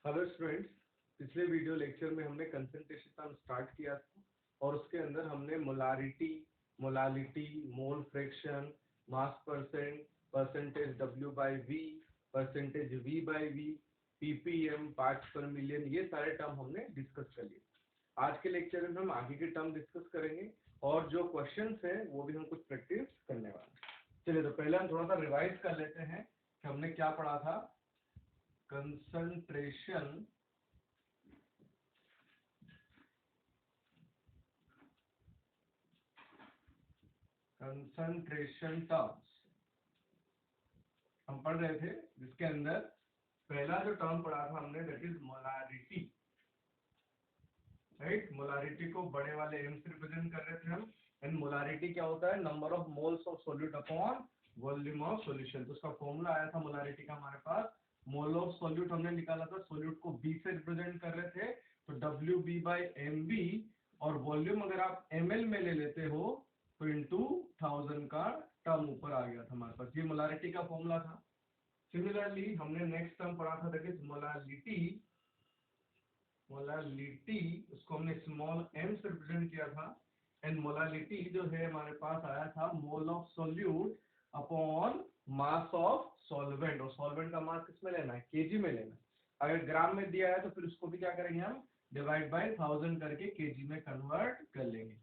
Hello students, पिछले video lecture में हमने कंसंट्रेशन टर्म स्टार्ट किया था और उसके अंदर हमने molarity, molality, mole fraction, mass percent, percentage W by V, percentage V by V, ppm, parts पर मिलियन, ये सारे टर्म हमने डिस्कस कर लिए। आज के लेक्चर में हम आगे के टर्म डिस्कस करेंगे और जो क्वेश्चंस हैं वो भी हम कुछ प्रैक्टिस करने वाले हैं। चलिए, तो पहले हम थोड़ा सा रिवाइज कर लेते हैं कि हमने क्या पढ़ा था। कंसंट्रेशन टर्म्स हम पढ़ रहे थे, जिसके अंदर पहला जो टर्म पढ़ा था हमने, that is molarity. Right, molarity को बड़े वाले एम से रिप्रेजेंट कर रहे थे हम। एंड मोलारिटी क्या होता है? Number of moles of solute upon volume of solution. तो उसका फॉर्मूला आया था मोलारिटी का हमारे पास। मोल ऑफ सॉल्यूट हमने निकाला था, सॉल्यूट को बी से रिप्रेजेंट कर रहे थे, तो W B by M B, और वॉल्यूम अगर आप ml में ले लेते हो तो इंटू 1000 का टर्म ऊपर आ गया था हमारे पास। ये मोलारिटी का फॉर्मूला था। सिमिलरली हमने नेक्स्ट टर्म पढ़ा था, दैट इज मोलालिटी। मोलालिटी उसको हमने स्मॉल m से रिप्रेजेंट किया था। एंड मोलालिटी जो है हमारे पास आया था मोल of solute upon mass of solvent. और सॉल्वेंट का मास किस में लेना है? केजी में लेना है। अगर ग्राम में दिया है तो फिर उसको भी क्या करेंगे हम? डिवाइड बाय 1000 करके केजी में कन्वर्ट कर लेंगे।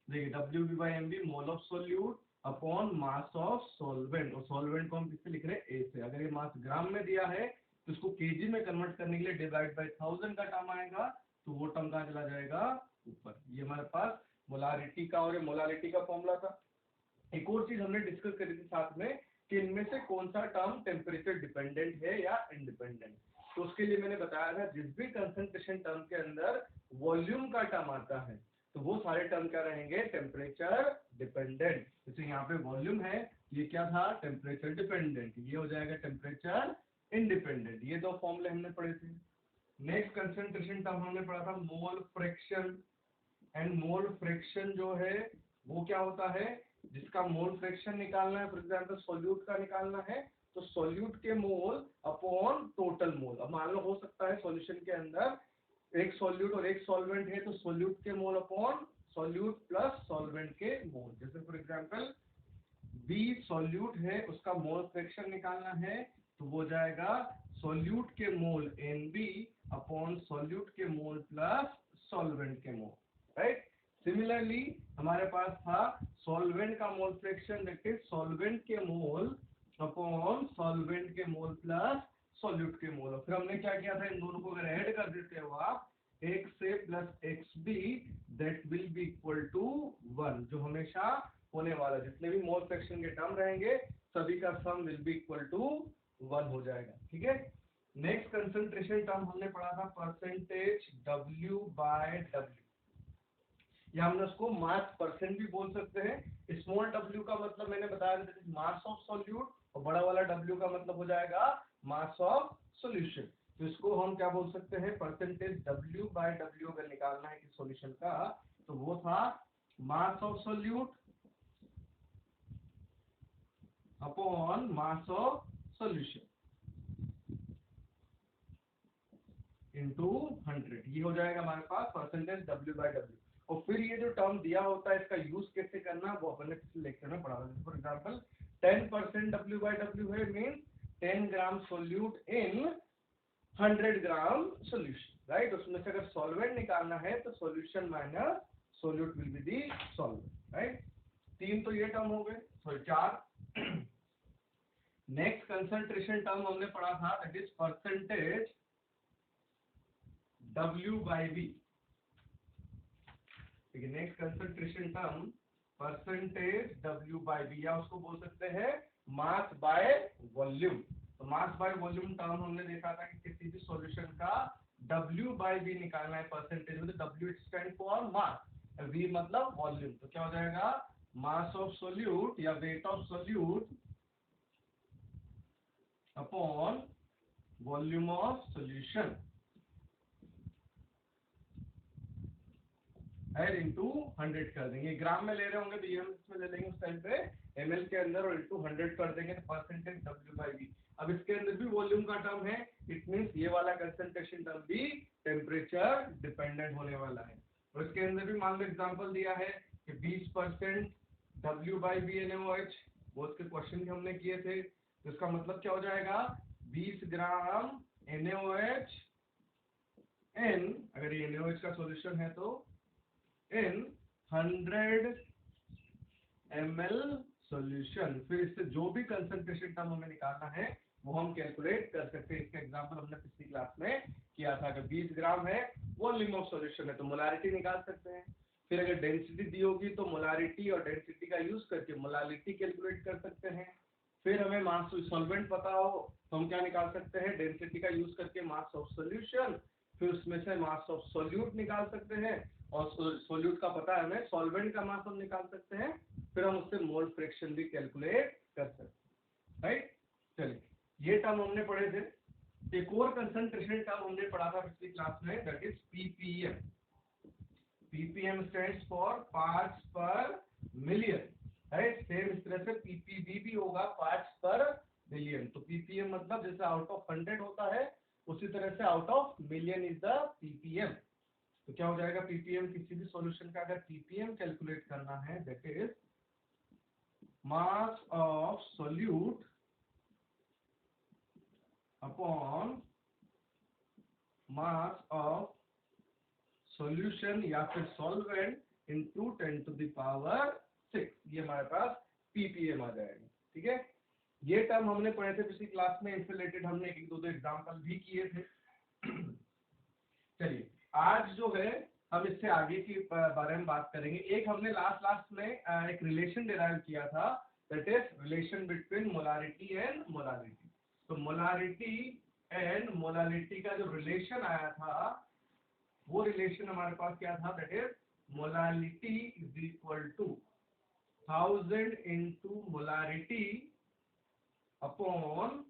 देखिए, W B by M B, mole of solute upon mass of solvent. और सॉल्वेंट को हम किससे लिख रहे हैं? ए से। अगर ये मास ग्राम में दिया है तो इसको केजी में कन्वर्ट करने के लिए डिवाइड बाय 1000 का टर्म आएगा, तो वो टर्म कहाँ चला जाएगा? ऊपर। ये हमारे पास मोलारिटी का और ये मोलालिटी का फॉर्मूला था। एक और चीज हमने डिस्कस करी थी साथ में कि इनमें से कौन सा टर्म टेम्परेचर डिपेंडेंट है या इंडिपेंडेंट। तो उसके लिए मैंने बताया था, जिस भी कंसंट्रेशन टर्म के अंदर वॉल्यूम का टर्म आता है तो वो सारे टर्म क्या रहेंगे? Temperature dependent. जैसे यहाँ पे वॉल्यूम है, ये क्या था? Temperature dependent. ये हो जाएगा टेम्परेचर इंडिपेंडेंट। ये दो फॉर्मूले हमने पढ़े थे। नेक्स्ट कंसंट्रेशन टर्म हमने पढ़ा था mole fraction. And mole fraction जो है वो क्या होता है? जिसका मोल फ्रैक्शन निकालना है, फॉर एग्जांपल सॉल्यूट का निकालना है, तो सॉल्यूट के मोल अपॉन टोटल मोल। अब मान लो हो सकता है सॉल्यूशन के अंदर एक सॉल्यूट और एक सॉल्वेंट है, तो सॉल्यूट के mole upon solute plus solvent के मोल। जैसे फॉर एग्जांपल बी सॉल्यूट है, उसका मोल फ्रैक्शन निकालना है, तो वो जाएगा सॉल्यूट के mole n B upon solute के मोल प्लस सॉल्वेंट के मोल। राइट। सिमिलरली हमारे पास था सॉल्वेंट का mole fraction, that is solvent के मोल अपॉन सॉल्वेंट के मोल प्लस सॉल्यूट के मोल। फिर हमने क्या किया था? इन दोनों को अगर ऐड कर देते हो आप, x से plus x B, that will be equal to 1। जो हमेशा होने वाला, जितने भी मोल फ्रैक्शन के टर्म रहेंगे सभी का सम विल बी इक्वल टू 1 हो जाएगा। ठीक है। नेक्स्ट कंसंट्रेशन टर्म हमने पढ़ा था परसेंटेज W बाय W, या हम उसको मास परसेंट भी बोल सकते हैं। स्मॉल w का मतलब मैंने बताया था मास ऑफ सॉल्यूट, और बड़ा वाला w का मतलब हो जाएगा मास ऑफ सॉल्यूशन। तो इसको हम क्या बोल सकते हैं? परसेंटेज W बाय W अगर निकालना है कि सॉल्यूशन का, तो वो था mass of solute upon mass of solution into 100। ये हो जाएगा हमारे पास परसेंटेज W बाय W। और फिर ये जो टर्म दिया होता है, इसका यूज कैसे करना वो अपन ने पिछले लेक्चर में पढ़ा था। For example 10% W by W है, mean 10 gram solute in 100 gram solution. Right. उसमें से अगर सॉल्वेंट निकालना है तो solution minus solute will be the solvent. Right. 3 तो ये टर्म हो गए, सॉरी 4। नेक्स्ट कंसंट्रेशन टर्म हमने पढ़ा था, that is percentage W by V। Next concentration term percentage W by V, या उसको बोल सकते हैं मास बाय वॉल्यूम। तो मास बाय वॉल्यूम टर्म हमने देखा था कि किसी भी सॉल्यूशन का W बाई V निकालना है परसेंटेज में, तो W stand for mass, V मतलब वॉल्यूम। तो क्या हो जाएगा? मास ऑफ सॉल्यूट या weight of solute upon volume of solution into 100 कर देंगे। ग्राम में ले रहे होंगे तो ये हम इसमें ले लेंगे उस टाइम पे ml के अंदर, और इंटू 100 कर देंगे, तो परसेंटेज W बाई V। अब इसके अंदर भी वॉल्यूम का टर्म है, इट मींस ये वाला कंसंट्रेशन टर्म भी टेम्परेचर डिपेंडेंट होने वाला है। और इसके अंदर भी मान लो एग्जांपल दिया है कि 20% W/VnOH, वो उसके क्वेश्चन भी हमने किए थे, तो इसका मतलब क्या हो जाएगा 20 ग्राम NaOH n, अगर ये NaOH का सॉल्यूशन है तो इन 100 ml सॉल्यूशन। फिर इससे जो भी कंसंट्रेशन टर्म हमें निकालना है वो हम कैलकुलेट कर सकते हैं। इसका एग्जांपल हमने पिछली क्लास में किया था कि 20 ग्राम है, वॉल्यूम ऑफ सॉल्यूशन है, तो मोलारिटी निकाल सकते हैं। फिर अगर डेंसिटी दी होगी तो मोलारिटी और डेंसिटी का यूज करके मोलालिटी कैलकुलेट कर सकते हैं। फिर हमें मास ऑफ सॉल्वेंट पता हो तो हम क्या निकाल सकते हैं, डेंसिटी का यूज करके मास ऑफ सॉल्यूशन, फिर उसमें से मास ऑफ सॉल्यूट निकाल सकते हैं, और सॉल्यूट का पता है हमें, सॉल्वेंट का मास हम निकाल सकते हैं, फिर हम उससे मोल फ्रैक्शन भी कैलकुलेट कर सकते हैं, राइट। चलिए, ये टर्म हमने पढ़े थे। एक और कंसंट्रेशन टर्म हमने पढ़ा था पिछली क्लास में, that is ppm। ppm stands for parts पर मिलियन, राइट। सेम इस तरह से ppb भी होगा, पार्ट्स पर मिलियन। तो ppm मतलब जैसे आउट ऑफ 100 होता है, उसी तरह से out of million is the ppm। तो क्या हो जाएगा ppm, किसी भी सॉल्यूशन का अगर ppm कैलकुलेट करना है, that is mass of solute upon mass of solution या फिर सॉल्वेंट इनटू 10⁻⁶, ये हमारे पास ppm आ जाएगा, ठीक है। ये टर्म हमने पढ़े थे पिछली क्लास में, इससे रिलेटेड हमने एक दो एग्जांपल भी किए थे। चलिए, आज जो है हम इससे आगे के बारे में बात करेंगे। एक हमने लास्ट में एक रिलेशन डिराइव किया था, that is relation between molarity and molality. तो मोलारिटी एंड मोलालिटी का जो रिलेशन आया था, वो रिलेशन हमारे पास क्या था, that is molality is equal to 1000 into molarity upon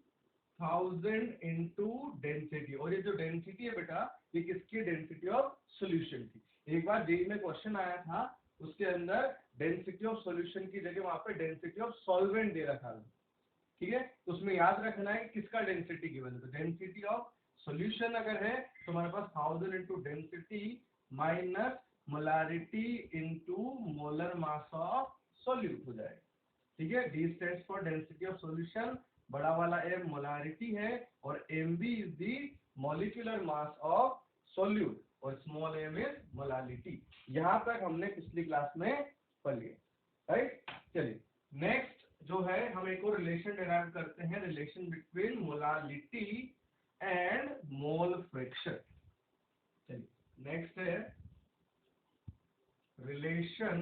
1000 into density. और ये जो डेंसिटी है बेटा, ये किसकी डेंसिटी ऑफ सॉल्यूशन की। एक बार जेईई में क्वेश्चन आया था, उसके अंदर डेंसिटी ऑफ सॉल्यूशन की जगह वहां पे डेंसिटी ऑफ सॉल्वेंट दे रखा था, ठीक है। तो उसमें याद रखना है किसका डेंसिटी गिवन है। तो डेंसिटी ऑफ सॉल्यूशन अगर है तो हमारे पास 1000 into density minus molarity into molar mass of solute हो जाएगा, ठीक है। D stands for density of solution, बड़ा वाला m मोलारिटी है, और mb is the molecular mass of solute, और स्मॉल m इज मोलालिटी। यहां तक हमने पिछली क्लास में पढ़ लिया, राइट। चलिए, नेक्स्ट जो है हम एक और रिलेशन डिराइव करते हैं, relation between molality and mole fraction. चलिए, नेक्स्ट है relation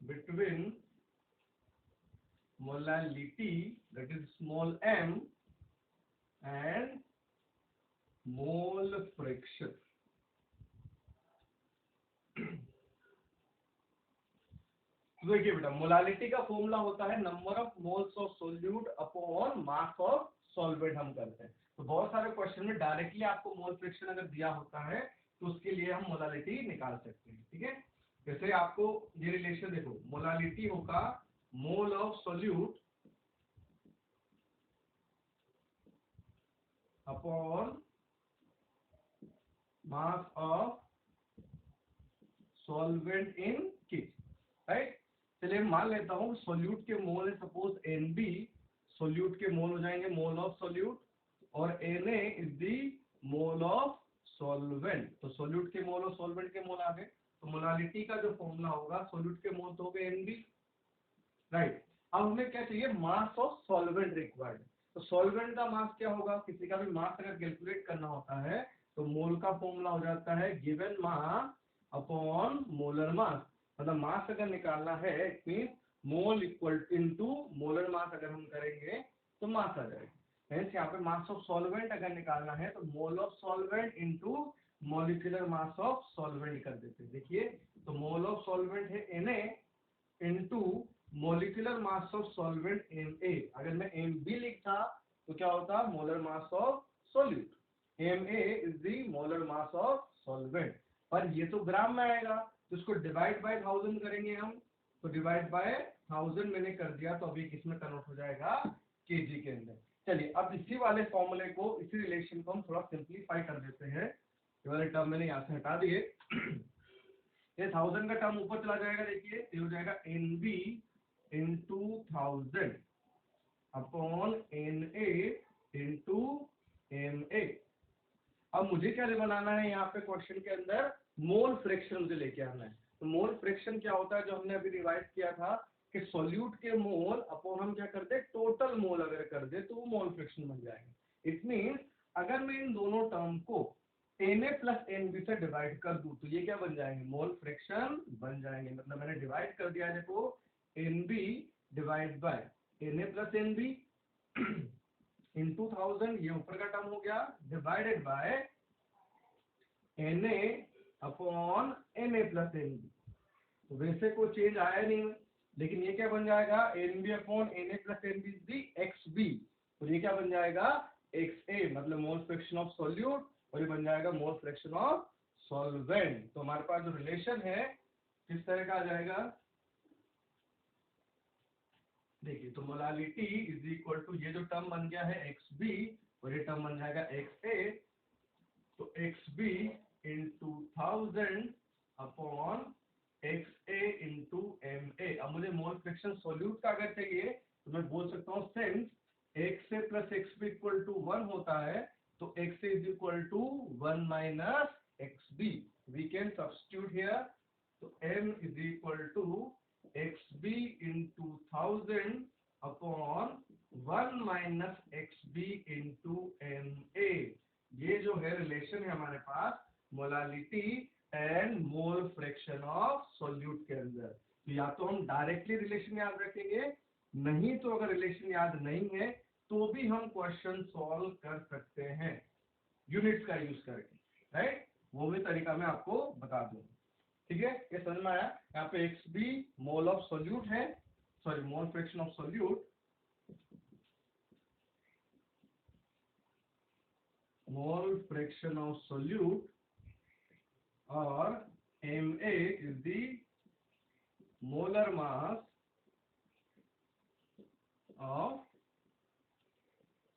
between molality, that is small m, and mole fraction। तो देखिए बेटा, मोलालिटी का फॉर्मूला होता है number of moles of solute upon mass of solvent, हम करते हैं। तो बहुत सारे क्वेश्चन में डायरेक्टली आपको मोल फ्रैक्शन अगर दिया होता है तो उसके लिए हम मोलालिटी निकाल सकते हैं, ठीक है। जैसे आपको ये रिलेशन देखो, मोलालिटी होगा मोल of solute upon mass of solvent in kit, right. चलिए मान लेता हूँ सॉल्यूट के मोल है सपोज Nb, सॉल्यूट के मोल हो जाएंगे मोल ऑफ सॉल्यूट, और Na is the mole of solvent. तो सॉल्यूट के मोल और सॉल्वेंट के मोल आ गए। तो मोलालिटी का जो फॉर्मूला होगा, सॉल्यूट के मोल तो हो गए Nb, राइट। अब हमें क्या चाहिए, मास ऑफ सॉल्वेंट रिक्वायर्ड। तो सॉल्वेंट का मास क्या होगा, किसी का भी मास अगर कैलकुलेट करना होता है तो मोल का फॉर्मूला हो जाता है गिवन मास अपॉन मोलर मास। मतलब मास अगर निकालना है, it means mole equal into molar mass अगर हम करेंगे तो मास आ जाएगा। हेंस यहाँ पे मास ऑफ सॉल्वेंट अगर निकालना है तो mole of solvent into molecular mass of solvent कर देते हैं। देखिए, तो मोल ऑफ सॉल्वेंट है Na into molecular mass of solvent Ma। अगर मैं Mb लिखता तो क्या होता, molar mass of solute. Ma is the molar mass of solvent, पर ये तो ग्राम में आएगा, तो इसको डिवाइड बाय 1000 करेंगे हम, तो डिवाइड बाय 1000 मैंने कर दिया तो अभी किसमें कन्वर्ट हो जाएगा, केजी के अंदर। चलिए अब इसी वाले फॉर्मूले को, इसी रिलेशन को हम थोड़ा सिंप्लीफाई कर देते हैं। ये वाले टर्म मैंने यहाँ से हटा दिए। ये 1000 का टर्म ऊपर चला जाएगा, देखिए ये हो जाएगा NB into 1000 upon NA into MA। अब मुझे क्या बनाना है यहाँ पे क्वेश्चन के अंदर, मोल फ्रैक्शन मुझे लेके आना है। तो मोल फ्रैक्शन क्या होता है, जो हमने अभी रिवाइज किया था कि सॉल्यूट के मोल अपॉन हम क्या कर दे, टोटल मोल अगर कर दे तो वो मोल फ्रैक्शन बन जाएगा। इट मीन्स अगर मैं इन दोनों टर्म को Na प्लस NB से डिवाइड कर दूं तो ये क्या बन जाएंगे, मोल फ्रैक्शन बन जाएंगे। मतलब मैंने डिवाइड कर दिया, देखो NB divide by Na plus NB into 1000, ये ऊपर का टर्म हो गया, divided by Na upon Na plus NB। तो वैसे कोई चेंज आया नहीं, लेकिन ये क्या बन जाएगा, NB upon Na plus NB is the XB। तो ये क्या बन जाएगा, XA, मतलब मोल फ्रैक्शन ऑफ सॉल्यूट, और ये बन जाएगा मोल फ्रैक्शन ऑफ सॉल्वेंट। तो हमारे पास जो रिलेशन है किस तरह का आ जाएगा, देखिए तो मोलालिटी इज इक्वल टू, ये जो टर्म बन गया है XB और ये टर्म बन जाएगा XA। तो XB into 1000 upon XA into MA। अब मुझे मोल फ्रैक्शन सॉल्यूट का अगर चाहिए तो मैं बोल सकता हूँ since XA plus XB equal to 1 होता है, तो XA is equal to 1 minus XB। We can substitute here. तो M is equal to XB into 1000 upon 1 minus XB into MA। ये जो है रिलेशन है हमारे पास molality and mole fraction of solute के अंदर। तो या तो हम डायरेक्टली रिलेशन याद रखेंगे, नहीं तो अगर रिलेशन याद नहीं है तो भी हम क्वेश्चन सॉल्व कर सकते हैं यूनिट्स का यूज करके, राइट। वो भी तरीका मैं आपको बता दूंगा, ठीक है। ये समझ में आया। यहाँ पे XB मोल ऑफ सॉल्यूट है, sorry mole fraction of solute, mole fraction of solute, और MA is the molar mass of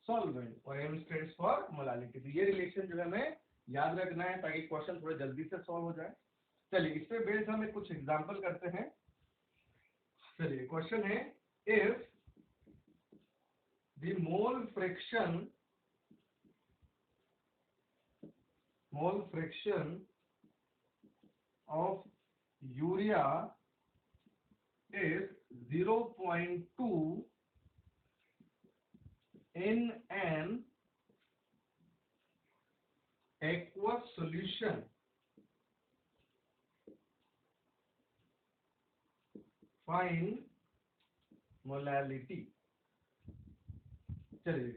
solvent, और M स्टैंड्स फॉर मोलालिटी। तो ये रिलेशन जो है हमें याद रखना है ताकि क्वेश्चन थोड़े जल्दी से सॉल्व हो जाए। चलिए इस पे बेस्ड हम कुछ एग्जांपल करते हैं। चलिए क्वेश्चन है, if the mole fraction of urea is 0.2 in an aqueous solution, find molality। चलिए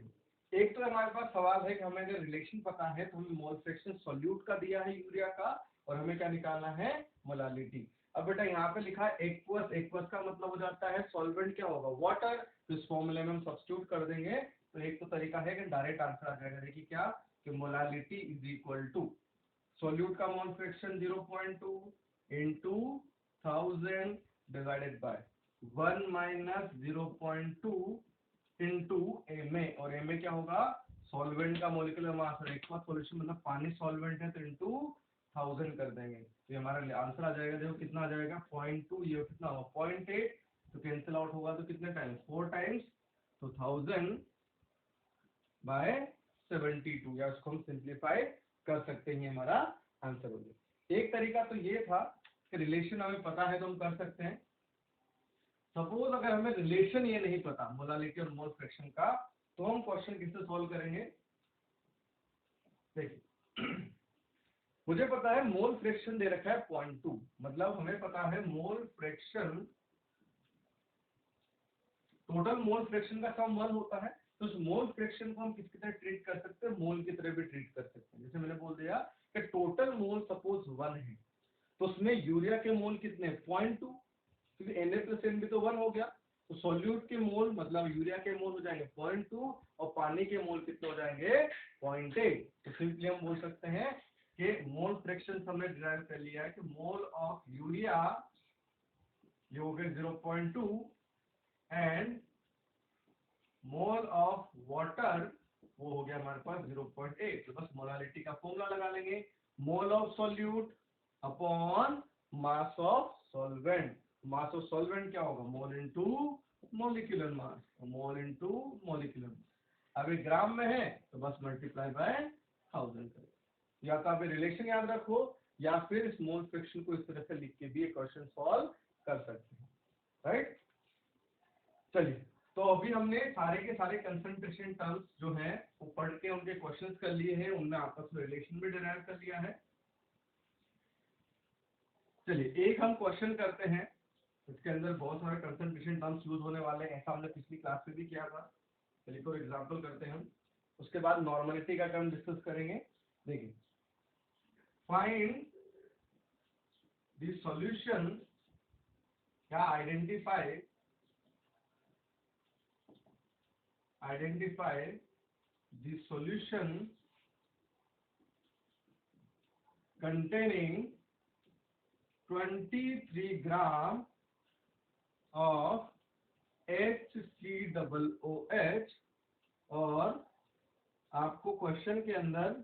एक तो हमारे पास सवाल है कि हमें अगर रिलेशन पता है तो हमें मोल फ्रैक्शन सॉल्यूट का दिया है यूरिया का, और हमें क्या निकालना है, मोलालिटी। अब बेटा यहाँ पे लिखा है एक्वस, एक्वस का मतलब हो जाता है सॉल्वेंट क्या होगा, वाटर। तो इस फॉर्मूले में हम सब्स्टिट्यूट कर देंगे। तो एक तो तरीका है कि डायरेक्ट आंसर आ जाएगा, देखिए क्या, कि molality is equal to solute का mole fraction 0.2 into 1000 divided by 1 minus 0.2 into MA, और MA क्या होगा, सॉल्वेंट का मोलिकुलर मास। और एक्वा सॉल्यूशन मतलब पानी सॉल्वेंट है, तो इंटू 1000 कर देंगे तो ये हमारा आंसर आ जाएगा। देखो कितना आ जाएगा, 0.2, ये कितना होगा 0.8, तो कैंसिल आउट होगा तो कितने टाइम्स, 4 टाइम्स। तो 1000 बाय 72, या उसको हम सिंप्लीफाई कर सकते हैं, हमारा आंसर हो गया। एक तरीका तो ये था कि रिलेशन हमें पता है तो हम कर सकते हैं। सपोज अगर हमें रिलेशन ये नहीं पता मोलालिटी और मोल फ्रैक्शन का, तो हम क्वेश्चन किससे सॉल्व करेंगे। देखिए मुझे पता है मोल फ्रैक्शन दे रखा है 0.2, मतलब हमें पता है mole fraction, total mole fraction का सम 1 होता है। तो उस मोल फ्रैक्शन को हम किसकी तरह ट्रीट कर सकते हैं, मोल की तरह भी ट्रीट कर सकते हैं। जैसे मैंने बोल दिया कि टोटल मोल सपोज 1 है, तो उसमें यूरिया के मोल कितने, 0.2, क्योंकि Na प्लस NB तो 1 हो गया। तो सॉल्यूट के मोल मतलब यूरिया के मोल हो जाएंगे 0.2, और पानी के मोल कितने हो जाएंगे, 0.8। तो सिंपली हम बोल सकते हैं कि मोल फ्रैक्शन हमने डिराइव कर लिया है कि मोल ऑफ यूरिया ये हो गए 0.2 एंड मोल ऑफ वाटर वो हो गया हमारे पास 0.8। तो बस मोलालिटी का फॉर्मूला लगा लेंगे, मोल of solute upon mass of solvent. Mass of solvent क्या होगा, मोल इनटू मोलिकुलर मास, मोल इनटू मोलिकुलर मास। अभी ग्राम में है तो बस मल्टीप्लाई बाय 1000 करें। या तो आप रिलेशन याद रखो या फिर स्मॉल फ्रैक्शन को इस तरह से लिख के भी ये क्वेश्चन सॉल्व कर सकते हैं, राइट। चलिए, तो अभी हमने सारे के सारे कंसंट्रेशन टर्म्स जो हैं वो पढ़ के उनके क्वेश्चंस कर लिए हैं, उनमें आपस में रिलेशन भी डिराइव कर लिया है। चलिए एक हम क्वेश्चन करते हैं, इसके अंदर बहुत सारे कंसंट्रेशन टर्म्स यूज होने वाले हैं, ऐसा हमने पिछली क्लास में भी किया था। चलिए फॉर एग्जांपल करते हैं हम, उसके बाद नॉर्मलिटी का टर्म डिस्कस करेंगे। देखिए, फाइंड द सॉल्यूशन या identify the solution containing 23 gram of HCOOH। और आपको क्वेश्चन के अंदर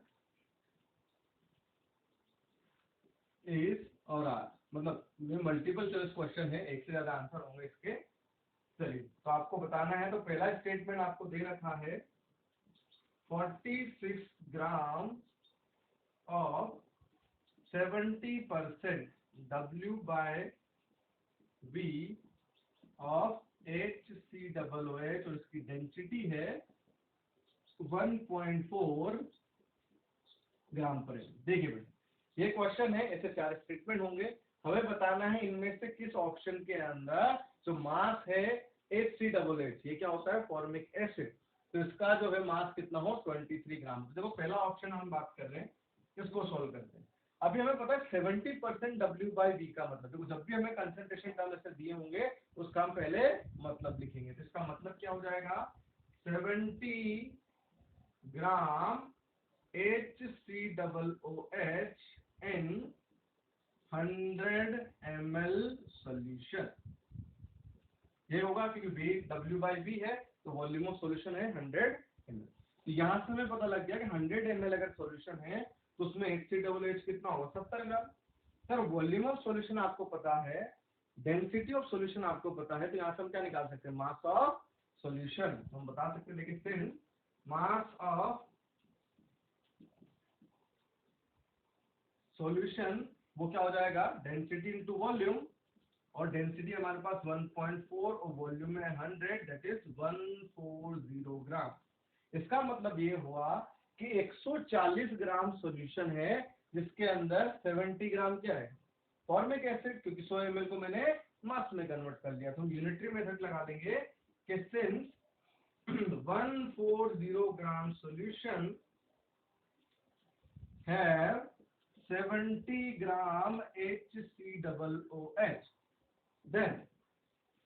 इस और आर, मतलब ये मल्टीपल चॉइस क्वेश्चन है, एक से ज्यादा आंसर होंगे इसके। चलिए, तो आपको बताना है, तो पहला स्टेटमेंट आपको दे रखा है 46 gram of 70% W/V of HCOOH और इसकी डेंसिटी है 1.4 ग्राम पर एम। देखिए बेटा, ये क्वेश्चन है, ऐसे 4 स्टेटमेंट होंगे, हमें बताना है इनमें से किस ऑप्शन के अंदर जो मास है HCOOH, ये क्या होता है, फॉर्मिक एसिड, तो इसका जो है मास कितना हो 23 ग्राम। तो देखो पहला ऑप्शन हम बात कर रहे हैं, इसको सॉल्व करते हैं। अभी हमें पता है 70% W/V का मतलब, देखो जब भी हमें कंसंट्रेशन टर्म ऐसे दिए होंगे उसका हम पहले मतलब लिखेंगे, तो इसका मतलब क्या हो जाएगा, 70 ग्राम HCOOH in 100 ml सॉल्यूशन। ये होगा क्योंकि W/V है तो वॉल्यूम ऑफ सॉल्यूशन है 100 ml। तो यहां से हमें पता लग गया कि 100 ml अगर सॉल्यूशन है तो उसमें HCOOH कितना होगा, 70 ग्राम। सर वॉल्यूम ऑफ सॉल्यूशन आपको पता है, डेंसिटी ऑफ सॉल्यूशन आपको पता है, तो यहाँ से हम क्या निकाल सकते हैं, मास ऑफ सॉल्यूशन। तो हम बता सकते हैं, देखिए सिंस मास ऑफ सॉल्यूशन वो क्या हो जाएगा, डेंसिटी इनटू वॉल्यूम, और डेंसिटी हमारे पास 1.4 और वॉल्यूम में 100, दैट इज 140 ग्राम। इसका मतलब ये हुआ कि 140 ग्राम सॉल्यूशन है जिसके अंदर 70 ग्राम क्या है, फॉर्मिक एसिड, क्योंकि 100 ml को मैंने मास में कन्वर्ट कर लिया। तो हम यूनिटरी मेथड लगा देंगे कि सिंस 140 ग्राम सॉल्यूशन है 70 ग्राम HCOOH, देन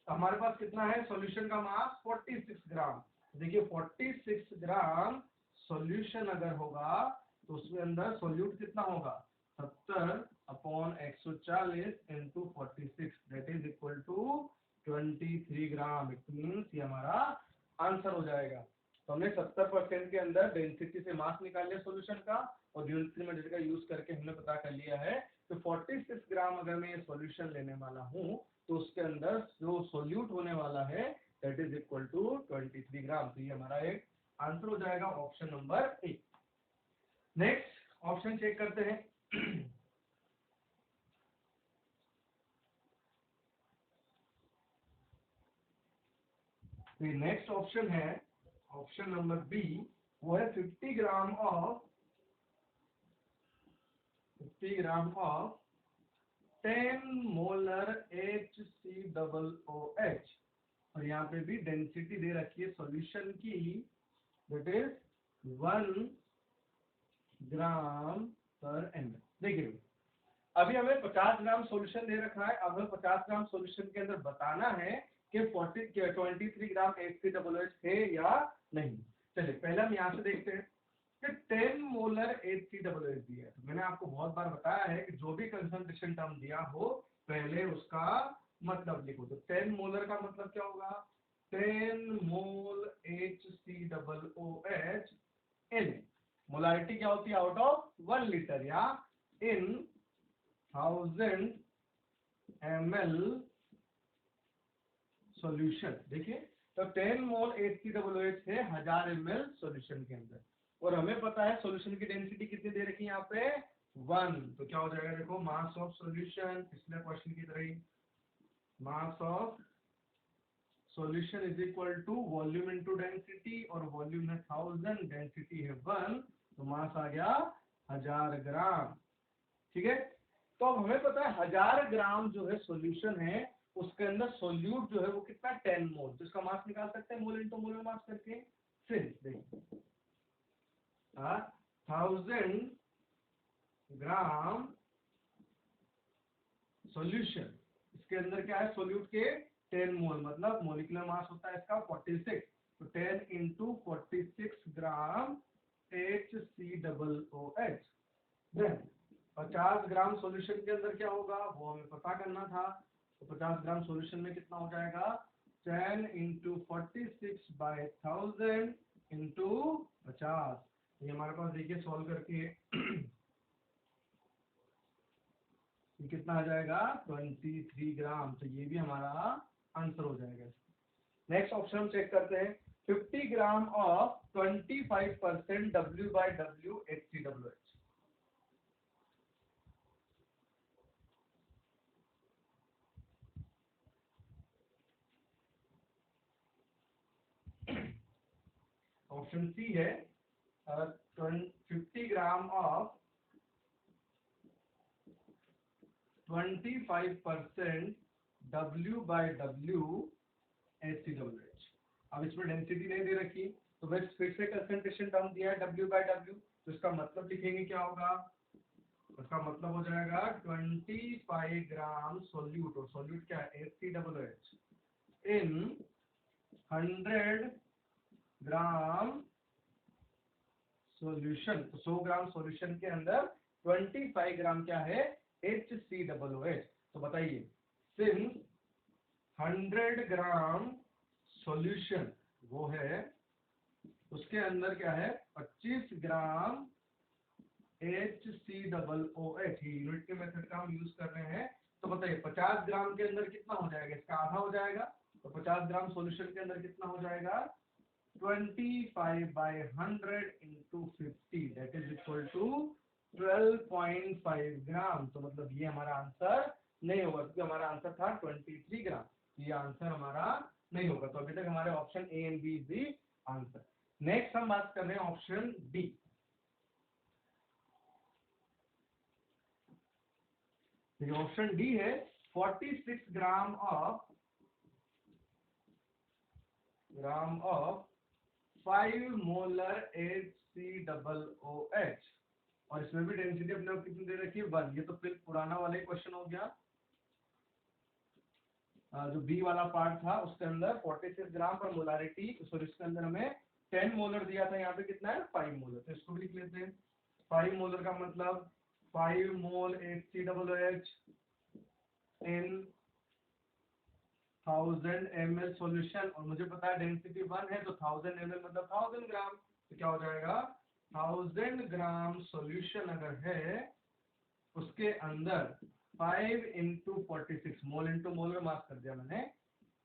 हमारे पास कितना है, सॉल्यूशन का मास 46 ग्राम। देखिए 46 ग्राम सॉल्यूशन अगर होगा तो उसमें अंदर सॉल्यूट कितना होगा, 70/140 into 46, that is equal to 23 gram. It means ये हमारा आंसर हो जाएगा। तो हमने 70% के अंदर डेंसिटी से मास निकाल लिया सॉल्यूशन का, और यूनिटरी मेथड का यूज करके हमने पता कर लिया है तो 46 ग्राम अगर मैं ये सॉल्यूशन लेने वाला हूँ तो उसके अंदर जो सोल्यूट होने वाला है that is equal to 23 gram. तो ये हमारा एक आंसर हो जाएगा, option number A. Next option check करते हैं। नेक्स्ट ऑप्शन है ऑप्शन नंबर बी, वो है 50 ग्राम ऑफ 10 मोलर HCOOH, और यहाँ पे भी डेंसिटी दे रखी है सॉल्यूशन की, दैट इज 1 ग्राम पर ml। देखिए अभी हमें 50 ग्राम सॉल्यूशन दे रखा है, अब हमें 50 ग्राम सॉल्यूशन के अंदर बताना है कि 23 ग्राम HCOOH है या नहीं। चलिए पहले हम यहाँ से देखते हैं कि 10 मोलर HCOOH दिया है। तो मैंने आपको बहुत बार बताया है कि जो भी कंसंट्रेशन टर्म दिया हो पहले उसका मतलब लिखो। तो 10 मोलर का मतलब क्या होगा, 10 मोल HCOOH इन मोलारिटी क्या होती है आउट ऑफ 1 लीटर या इन 1000 ml सॉल्यूशन। देखिए तो 10 मोल HCOOH है 1000 ml सॉल्यूशन के अंदर, और हमें पता है सॉल्यूशन की डेंसिटी कितनी दे रखी है यहाँ पे 1। तो क्या हो जाएगा देखो मास ऑफ सॉल्यूशन, पिछले क्वेश्चन की तरह ही mass of solution is equal to volume into density, और वॉल्यूम है 1000, डेंसिटी है 1, तो मास आ गया 1000 ग्राम। ठीक है, तो अब हमें पता है 1000 ग्राम जो है सॉल्यूशन है उसके अंदर सोल्यूट जो है वो कितना 10 मोल, तो इसका मास निकाल सकते हैं मोल इनटू मोल मास करके। फिर देखिए 1000 ग्राम सॉल्यूशन, इसके अंदर क्या है सोल्यूट के 10 मोल, मतलब मोलिकुलर मास होता है इसका 46, तो 10 इंटू 46 ग्राम HCOOH। देन 50 ग्राम सॉल्यूशन के अंदर क्या होगा वो हमें पता करना था, तो 50 ग्राम सॉल्यूशन में कितना हो जाएगा 10 इंटू 46 बाय 1000 इंटू 50। ये हमारे पास देखिए सॉल्व करके ये कितना आ जाएगा 23 ग्राम, तो ये भी हमारा आंसर हो जाएगा। नेक्स्ट ऑप्शन हम चेक करते हैं 50 gram of 25% W/W HCOOH। Option C है 50 ग्राम ऑफ 25% W/W HCOOH। अब इसमें डेंसिटी नहीं दे रखी, तो बस फिर से कंसंट्रेशन टर्म दिया है W/W, तो इसका मतलब लिखेंगे क्या होगा, उसका मतलब हो जाएगा 25 ग्राम सोल्यूट, और सोल्यूट क्या है HCOOH इन 100 ग्राम सॉल्यूशन। तो 100 ग्राम सॉल्यूशन के अंदर 25 ग्राम क्या है HCOOH। तो बताइए सिंस 100 ग्राम सॉल्यूशन वो है उसके अंदर क्या है 25 ग्राम HCOOH, यूनिट के मेथड का हम यूज कर रहे हैं। तो बताइए 50 ग्राम के अंदर कितना हो जाएगा, इसका आधा हो जाएगा, तो 50 ग्राम सॉल्यूशन के अंदर कितना हो जाएगा 25/100 into 50 that is equal to 12.5 gram. तो मतलब ये हमारा आंसर नहीं होगा, क्योंकि हमारा आंसर था 23 ग्राम, ये आंसर हमारा नहीं होगा। तो अभी तक हमारे option A and B is the answer. Next हम बात कर रहे हैं ऑप्शन डी। ऑप्शन डी है 46 ग्राम ऑफ 5 मोलर HCOOH, और इसमें भी डेंसिटी अपने आप कितनी दे रखी है 1। ये तो फिर पुराना वाला ही क्वेश्चन हो गया, जो बी वाला पार्ट था उसके अंदर 46 ग्राम पर मोलारिटी, सॉरी इसके अंदर हमें 10 मोलर दिया था, यहाँ पे कितना है 5 मोलर, तो इसको भी लिख लेते हैं। 5 मोलर का मतलब 5 मोल HCOOH इन 1000 ml सॉल्यूशन, और मुझे पता है डेंसिटी 1 है, तो 1000 ml मतलब 1000 ग्राम, तो क्या हो जाएगा 1000 ग्राम सॉल्यूशन अगर है उसके अंदर 5 इंटू 46 मोल इंटू मोल में मास कर दिया मैंने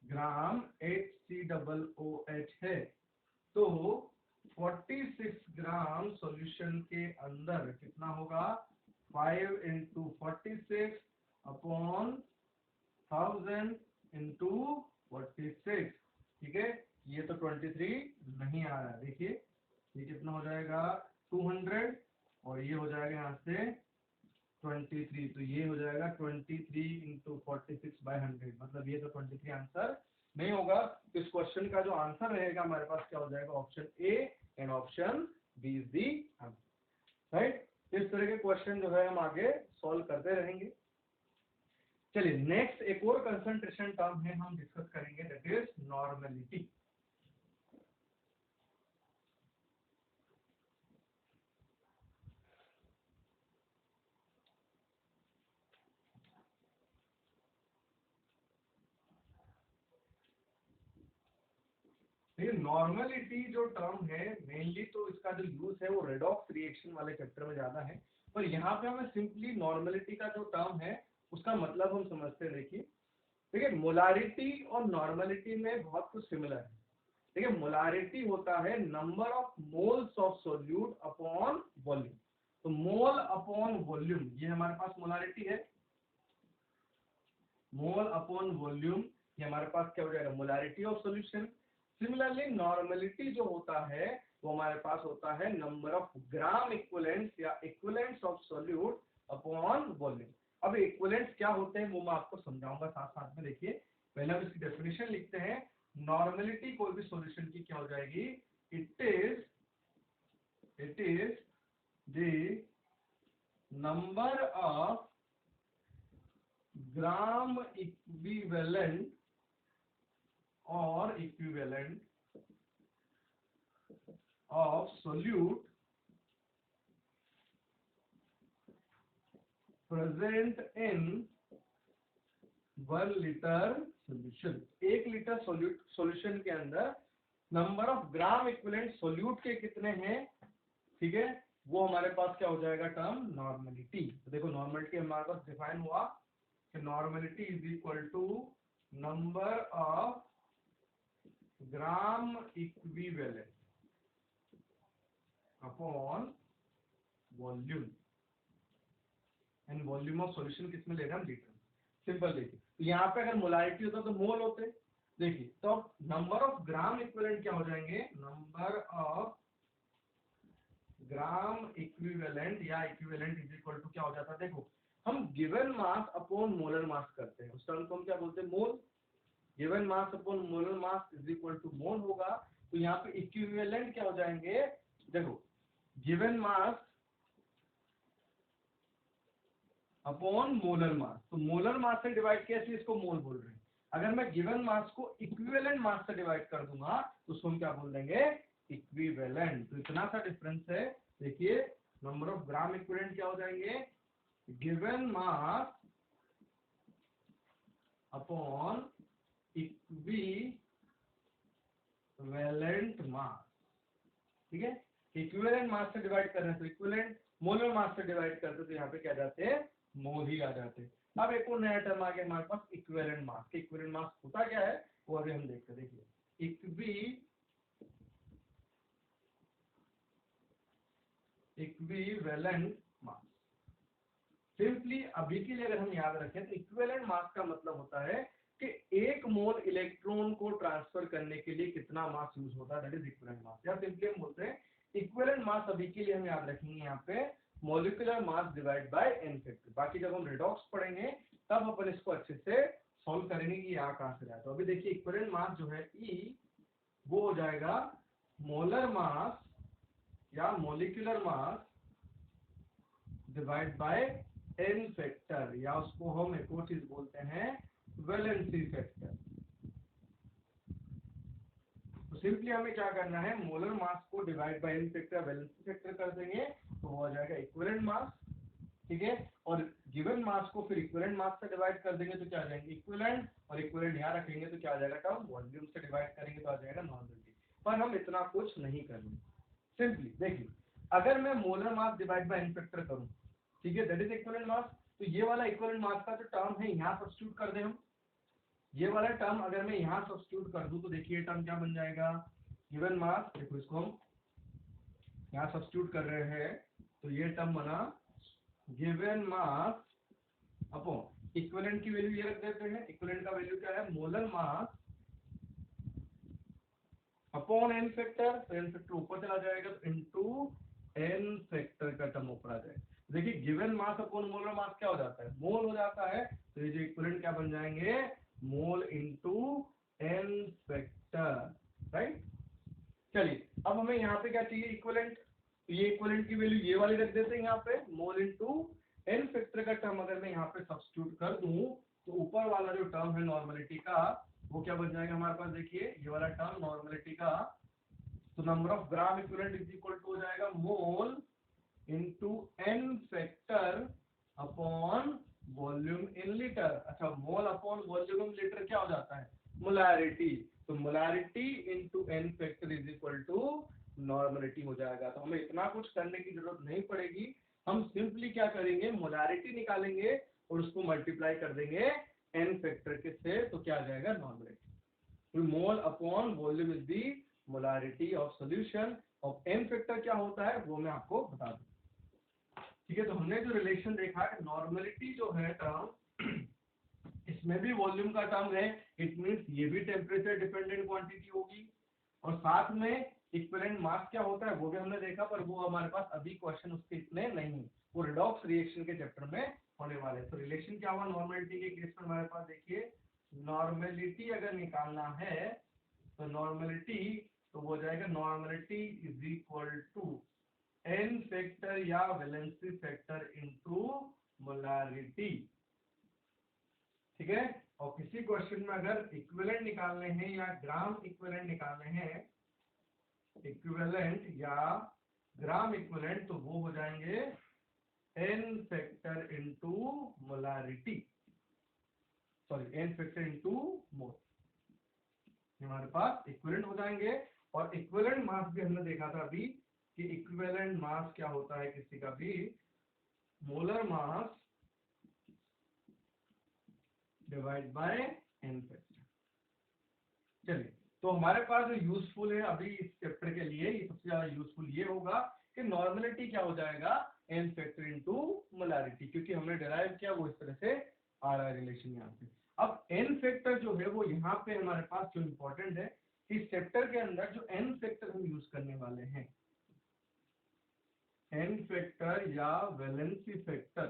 ग्राम HCOOH है, तो 46 ग्राम सॉल्यूशन के अंदर कितना होगा 5 इंटू 46 अपॉन 1000 इंटू 46। ठीक है, ये तो 23 नहीं आ रहा है, देखिए ये कितना हो जाएगा 200, और ये हो जाएगा यहाँ से 23, तो ये हो जाएगा 23 इंटू 46/100, मतलब ये तो 23 आंसर नहीं होगा। तो इस क्वेश्चन का जो आंसर रहेगा हमारे पास क्या हो जाएगा option A and option B is the answer, right. इस तरह के क्वेश्चन जो है हम आगे सॉल्व करते रहेंगे। चलिए नेक्स्ट एक और कंसंट्रेशन टर्म है हम डिस्कस करेंगे, दैट इज नॉर्मेलिटी। देखिए नॉर्मलिटी जो टर्म है मेनली तो इसका जो यूज है वो रेडॉक्स रिएक्शन वाले चैप्टर में ज्यादा है, पर यहाँ पे हमें सिंपली नॉर्मलिटी का जो टर्म है उसका मतलब हम समझते हैं। देखिए देखिए मोलारिटी और नॉर्मलिटी में बहुत कुछ सिमिलर है। देखिए मोलारिटी होता है number of moles of solute upon volume, तो मोल अपॉन वॉल्यूम ये हमारे पास मोलारिटी है, मोल अपॉन वॉल्यूम ये हमारे पास क्या हो जाएगा molarity of solution. Similarly normality जो होता है वो हमारे पास होता है नंबर ऑफ ग्राम इक्विवेलेंट्स या equivalents of solute upon volume. अब इक्विवेलेंट्स क्या होते हैं वो मैं आपको समझाऊंगा साथ साथ में। देखिए पहले हम इसकी डेफिनेशन लिखते हैं। नॉर्मलिटी कोई भी सॉल्यूशन की क्या हो जाएगी, it is the number of gram equivalent or equivalent of solute present in 1 liter solution। 1 litre solution के अंदर number of gram equivalent solute के कितने हैं, ठीक है, वो हमारे पास क्या हो जाएगा टर्म नॉर्मलिटी। तो देखो नॉर्मलिटी हमारे पास डिफाइन हुआ कि normality is equal to number of gram equivalent upon volume, and volume of solution किसमें ले रहे हैं हम, लीटर। सिंपल। देखिए तो यहाँ पे अगर मोलारिटी होता तो मोल होते। देखिए तो नंबर ऑफ ग्राम इक्विवेलेंट क्या हो जाएंगे, नंबर ऑफ ग्राम इक्विवेलेंट या इक्विवेलेंट इज इक्वल टू क्या हो जाता है, देखो हम given mass upon molar mass करते हैं, उस टर्म को हम क्या बोलते हैं, mole. Given mass upon molar mass is equal to mole होगा। तो यहाँ पे इक्विवेलेंट क्या हो जाएंगे, देखो given mass upon molar mass, तो मोलर मास से डिवाइड किया इसलिए इसको मोल बोल रहे हैं। अगर मैं गिवन मास को इक्विवेलेंट मास से डिवाइड कर दूंगा तो उसको हम क्या बोल देंगे, इक्विवेलेंट। तो इतना सा डिफरेंस है। देखिए नंबर ऑफ ग्राम इक्विवेलेंट क्या हो जाएंगे, given mass upon equivalent mass, ठीक है। इक्विवेलेंट मास से डिवाइड कर रहे हैं तो इक्विवेलेंट, मोलर मास से डिवाइड करते तो यहाँ पे क्या जाते हैं, मोल ही आ जाते। अब एक और नया टर्म आ गया हमारे पास इक्विवेलेंट मास। इक्विवेलेंट मास होता क्या है वो अभी हम देखते हैं। देखिए इक्विवेलेंट मास सिंपली अभी के लिए अगर हम याद रखें तो इक्विवेलेंट मास का मतलब होता है कि एक मोल इलेक्ट्रॉन को ट्रांसफर करने के लिए कितना मास यूज होता है, दैट इज इक्विवेलेंट मास। या सिंपली हम बोलते हैं इक्विवेलेंट मास अभी के लिए हम याद रखेंगे यहाँ पे molecular mass divide by n factor. बाकी जब हम रिडॉक्स पढ़ेंगे तब अपन इसको अच्छे से सॉल्व करेंगे कि यहाँ कहाँ से जाए। तो अभी देखिए इक्विवेलेंट मास जो है ई वो हो जाएगा मोलर मास या molecular mass divide by n factor, या उसको हम एक और चीज बोलते हैं वैलेंसी फैक्टर। तो सिंपली हमें क्या करना है, मोलर मास को divide by n factor valency factor कर देंगे तो हो जाएगा इक्विवेलेंट मास, ठीक है। और गिवन मास को फिर इक्विवेलेंट मास से डिवाइड कर देंगे तो क्या आ जाएंगे इक्विवेलेंट, और इक्विवेलेंट यहाँ रखेंगे तो क्या आ जाएगा टर्म, वॉल्यूम से डिवाइड करेंगे तो आ जाएगा नॉर्मलिटी। पर हम इतना कुछ नहीं करेंगे। सिंपली देखिए अगर मैं molar mass divide by n factor करूं, ठीक है, दैट इज इक्विवेलेंट मास, तो ये वाला इक्विवेलेंट मास का जो टर्म है यहाँ सब्स्टिट्यूट कर दें हम। ये वाला टर्म अगर मैं यहाँ सब्स्टिट्यूट कर दूं तो देखिए टर्म क्या बन जाएगा, गिवन मास, देखो इसको हम यहाँ सब्स्टिट्यूट कर रहे हैं तो ये टर्म बना गिवन मास अपॉन इक्विवेलेंट की वैल्यू ये रख देते हैं। इक्विवेलेंट का वैल्यू क्या है, molar mass upon n factor, तो एन फैक्टर ऊपर चला जाएगा तो इनटू एन फैक्टर का टर्म ऊपर आ जाएगा। देखिए given mass upon molar mass क्या हो जाता है, मोल हो जाता है। तो ये जो इक्विवेलेंट क्या बन जाएंगे, मोल इनटू एन फैक्टर, राइट। चलिए अब हमें यहाँ पे क्या चाहिए, इक्विवेलेंट। तो ये इक्विवेलेंट की वैल्यू ये वाली रख देते हैं यहाँ पे, मोल इनटू एन फैक्टर का टर्म अगर मैं यहाँ पे सब्स्टिट्यूट कर दूं तो ऊपर वाला जो टर्म है नॉर्मलिटी का वो क्या बन जाएगा हमारे पास, देखिए ये वाला टर्म नॉर्मलिटी का, तो number of gram equivalent is equal to हो जाएगा mole into N factor upon volume in litre. अच्छा mole upon volume in litre क्या हो जाता है, मोलारिटी। तो तो molarity into N factor is equal to normality हो जाएगा। तो हमें इतना कुछ करने की जरूरत नहीं पड़ेगी, हम सिंपली क्या करेंगे, मोलारिटी निकालेंगे और उसको मल्टीप्लाई कर देंगे एन फैक्टर के से, तो क्या आ जाएगा, normality. Mole upon volume is the molarity of solution. और एन फैक्टर क्या होता है वो मैं आपको बता दूं। ठीक है, तो हमने जो रिलेशन देखा है, नॉर्मलिटी जो है टर्म, इसमें भी वॉल्यूम का टर्म है, इट मींस ये भी टेम्परेचर डिपेंडेंट क्वांटिटी होगी। और साथ में इक्विवेलेंट मास क्या होता है वो भी हमने देखा, पर वो हमारे पास अभी क्वेश्चन उसके इतने नहीं, वो रिडॉक्स रिएक्शन के चैप्टर में होने वाले। तो रिलेशन क्या हुआ नॉर्मलिटी के केस में, हमारे पास देखिए नॉर्मलिटी अगर निकालना है तो नॉर्मलिटी तो हो जाएगा, normality is equal to n factor या वैलेंसी फैक्टर इनटू मोलारिटी। ठीक है, और किसी क्वेश्चन में अगर इक्विवेलेंट निकालने हैं या ग्राम इक्विवेलेंट निकालने हैं, इक्विवेलेंट या ग्राम इक्विवेलेंट, तो वो हो जाएंगे n factor into molarity, sorry n factor into mole, हमारे पास इक्विवेलेंट हो जाएंगे। और इक्विवेलेंट मास भी हमने देखा था अभी कि इक्विवेलेंट मास क्या होता है किसी का भी, molar mass divide by n factor. चलिए, तो हमारे पास जो यूजफुल है अभी इस चैप्टर के लिए, ये सबसे ज्यादा यूजफुल ये होगा कि नॉर्मलिटी क्या हो जाएगा, एन फैक्टर इनटू मोलारिटी, क्योंकि हमने डिराइव किया वो इस तरह से आ रहा है रिलेशन यहाँ पे। अब एन फैक्टर जो है वो यहाँ पे हमारे पास जो इम्पोर्टेंट है, इस चैप्टर के अंदर जो एन फैक्टर हम यूज करने वाले हैं, एन फैक्टर या वैलेंसी फैक्टर,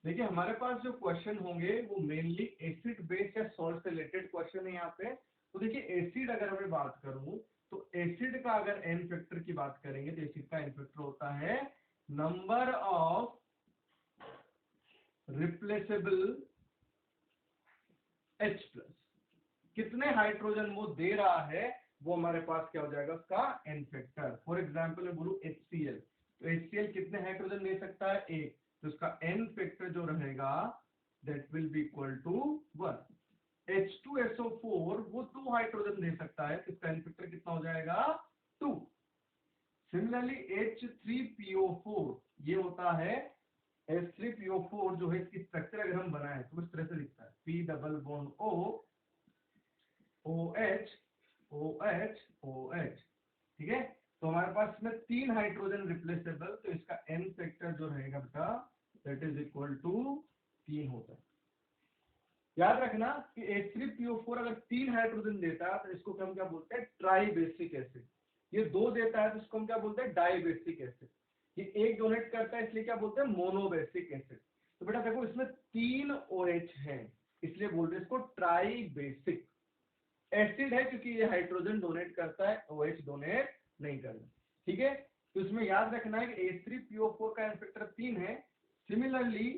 देखिए हमारे पास जो क्वेश्चन होंगे वो मेनली एसिड बेस या सॉल्ट से रिलेटेड क्वेश्चन है यहाँ पे। तो देखिए एसिड अगर मैं बात करूं तो एसिड का अगर एन फैक्टर की बात करेंगे तो एसिड का एन फैक्टर होता है number of replaceable H plus, कितने हाइड्रोजन वो दे रहा है वो हमारे पास क्या हो जाएगा उसका एन फैक्टर। फॉर एग्जाम्पल मैं बोलूं HCl, तो HCl कितने हाइड्रोजन दे सकता है, एक, तो उसका एन फैक्टर जो रहेगा that will be equal to 1। H2SO4 वो 2 हाइड्रोजन दे सकता है, तो इसका एन फैक्टर कितना हो जाएगा, 2। सिमिलरली H3PO4 ये होता है, H3PO4 जो है इसकी स्ट्रक्चर अगर हम बनाए तो इस तरह से दिखता है, P double bond O OH OH OH। ठीक है, तो हमारे पास इसमें 3 हाइड्रोजन रिप्लेसेबल, तो इसका एन फैक्टर जो रहेगा बेटा दैट इज इक्वल टू 3 होता है। याद रखना कि H3PO4 अगर 3 हाइड्रोजन देता है तो इसको हम क्या बोलते हैं, ट्राई बेसिक एसिड। ये 2 देता है तो इसको हम क्या बोलते हैं, डाई बेसिक एसिड। ये 1 डोनेट करता है इसलिए क्या बोलते हैं, मोनोबेसिक एसिड। तो बेटा देखो इसमें 3 OH है इसलिए बोलते हैं इसको ट्राई बेसिक एसिड है, क्योंकि ये हाइड्रोजन डोनेट करता है, OH डोनेट नहीं करता। ठीक है, तो इसमें याद रखना है कि H3PO4 का एन फैक्टर 3 है। सिमिलरली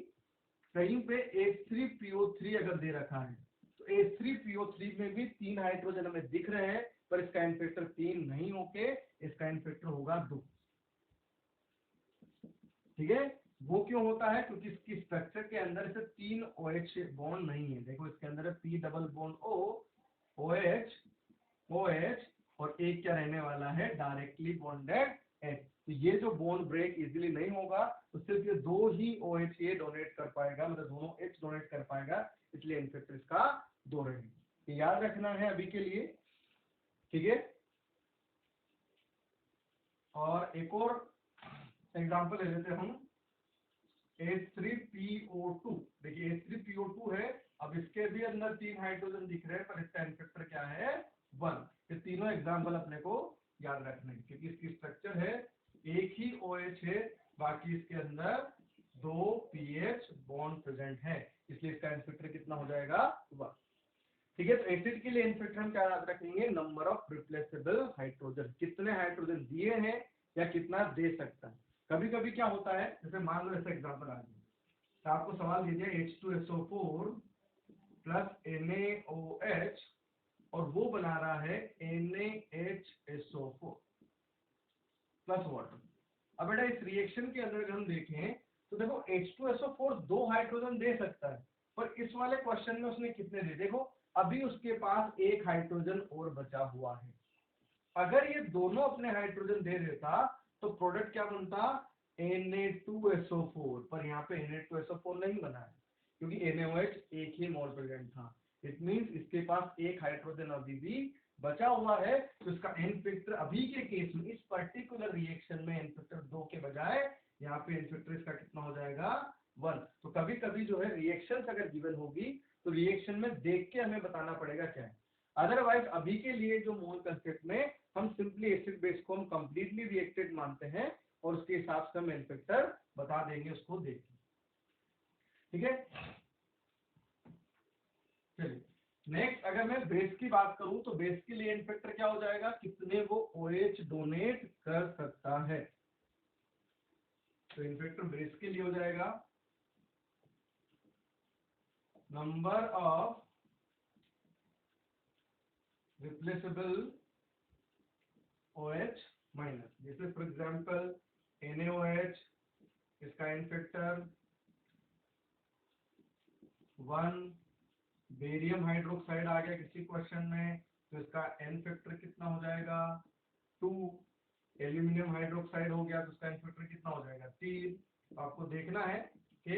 कहीं पे H3PO3 अगर दे रखा है तो H3PO3 में भी 3 हाइड्रोजन हमें दिख रहे हैं, पर इसका एन फैक्टर 3 नहीं होके इसका एन फैक्टर होगा 2। ठीक है, वो क्यों होता है, क्योंकि इसकी स्ट्रक्चर के अंदर से 3 OH बॉन्ड नहीं है। देखो इसके अंदर है P double bond O OH OH और एक क्या रहने वाला है, डायरेक्टली बॉन्डेड H। तो ये जो बॉन्ड ब्रेक इजीली नहीं होगा, तो सिर्फ ये 2 ही OH ये डोनेट कर पाएगा, मतलब दोनों H डोनेट कर पाएगा, इसलिए एन फैक्टर इसका 2 रहेगा। ये याद रखना है अभी के लिए। ठीक है, और एक और एग्जांपल ले लेते हैं हम, H3PO2। देखिए H3PO2 है, अब इसके भी अंदर 3 हाइड्रोजन दिख रहे हैं, पर इसका एन फैक्टर क्या है, 1। ये तीनों एग्जांपल अपने को याद रखने हैं, क्योंकि इसकी स्ट्रक्चर है एक ही OH है, बाकी इसके अंदर 2 PH बॉन्ड प्रेजेंट है, इसलिए इसका एन फैक्टर कितना हो जाएगा, 1। ठीक है, तो एसिड के लिए एन फैक्टर हम क्या याद रखेंगे, नंबर ऑफ रिप्लेसेबल हाइड्रोजन, कितने हाइड्रोजन दिए हैं या कितना दे सकता है। कभी कभी क्या होता है, जैसे मान लो ऐसा एग्जांपल आ गया, तो आपको सवाल दीजिए H2SO4 प्लस NaOH और वो बना रहा है NaHSO4 प्लस वाटर। अब बेटा इस रिएक्शन के अंदर हम देखें तो देखो H2SO4 2 हाइड्रोजन दे सकता है, पर इस वाले क्वेश्चन में उसने कितने दे, देखो अभी उसके पास एक हाइड्रोजन और बचा हुआ है। अगर ये दोनों अपने हाइड्रोजन दे देता तो प्रोडक्ट क्या बनता, Na2SO4, पर यहाँ पे Na2SO4 नहीं बना है क्योंकि NaOH एक ही मोल प्रेजेंट था। इट मींस इसके पास एक हाइड्रोजन अभी भी बचा हुआ है, तो इसका एन फैक्टर अभी के केस में इस पर्टिकुलर रिएक्शन में एन फैक्टर 2 के बजाय यहाँ पे एन फैक्टर इसका कितना हो जाएगा 1। तो कभी कभी जो है रिएक्शन अगर गिवन होगी तो रिएक्शन में देख के हमें बताना पड़ेगा क्या है। अदरवाइज अभी के लिए जो मोल कंसेप्ट में हम सिंपली एसिड बेस को हम कंप्लीटली रिएक्टेड मानते हैं और उसके हिसाब से हम एन फैक्टर बता देंगे उसको देख के। ठीक है, चलिए नेक्स्ट अगर मैं बेस की बात करूं तो बेस के लिए एन फैक्टर क्या हो जाएगा, कितने वो OH डोनेट कर सकता है। तो एन फैक्टर बेस के लिए हो जाएगा number of replaceable OH minus, जैसे फॉर एग्जांपल NaOH, इसका एन फैक्टर 1, बेरियम हाइड्रोक्साइड आ गया किसी क्वेश्चन में तो इसका एन फैक्टर कितना हो जाएगा 2, एल्यूमिनियम हाइड्रोक्साइड हो गया तो इसका एन फैक्टर कितना हो जाएगा 3। तो आपको देखना है कि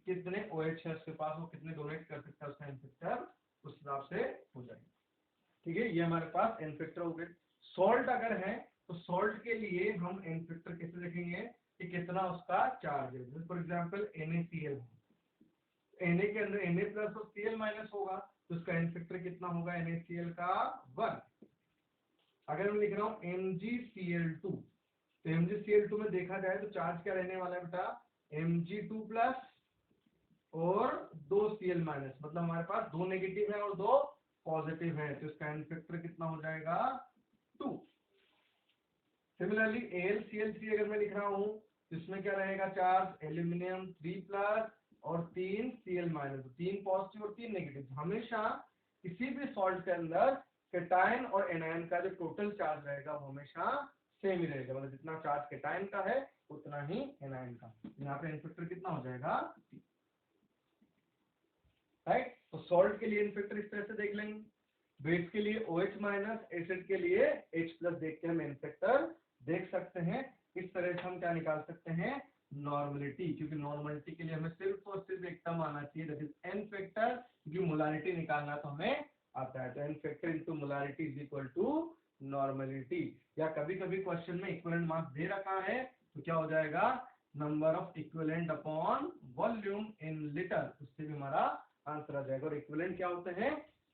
कितने OH है उसके पास, वो कितने डोनेट कर सकता है, उसका एन फैक्टर उस हिसाब से हो जाएगा। ठीक है, ये हमारे पास एन फैक्टर हो गए। सॉल्ट अगर है तो सॉल्ट के लिए हम एन फैक्टर कैसे देखेंगे कि कितना उसका चार्ज है। फॉर एग्जांपल NaCl, Na के अंदर Na प्लस और Cl माइनस होगा तो इसका एन फैक्टर कितना होगा NaCl का 1। अगर मैं लिख रहा हूँ MgCl2 तो MgCl2 में देखा जाए तो चार्ज क्या रहने वाला है बेटा, Mg2 प्लस और 2 Cl माइनस, मतलब हमारे पास 2 नेगेटिव है और 2 पॉजिटिव है तो इसका एन फैक्टर कितना हो जाएगा 2। सिमिलरली AlCl3 अगर मैं लिख रहा हूँ तो इसमें क्या रहेगा चार्ज, एल्यूमिनियम 3 प्लस और 3 Cl माइनस, 3 पॉजिटिव और 3 नेगेटिव। हमेशा किसी भी सॉल्ट के अंदर कैटायन और एनायन का जो टोटल चार्ज रहेगा वो हमेशा सेम ही रहेगा, मतलब जितना चार्ज कैटायन का है उतना ही एनायन का। यहाँ पे एन फैक्टर कितना हो जाएगा, राइट। तो सॉल्ट के लिए एन फैक्टर इस तरह से देख लेंगे, बेस के लिए OH माइनस, एसिड के लिए H प्लस देख के हम एन फैक्टर देख सकते हैं। इस तरह से हम क्या निकाल सकते हैं, नॉर्मलिटी, क्योंकि नॉर्मलिटी के लिए हमें सिर्फ और सिर्फ एक टर्म आना चाहिए दैट इज एन फैक्टर, क्योंकि मोलारिटी निकालना तो हमें आता है। तो n factor into molarity is equal to normality. या कभी कभी क्वेश्चन में इक्विवेलेंट मास दे रखा है तो क्या हो जाएगा, number of equivalent upon volume in litre, उससे भी हमारा आंसर आ जाएगा। और इक्विवेलेंट क्या होते हैं,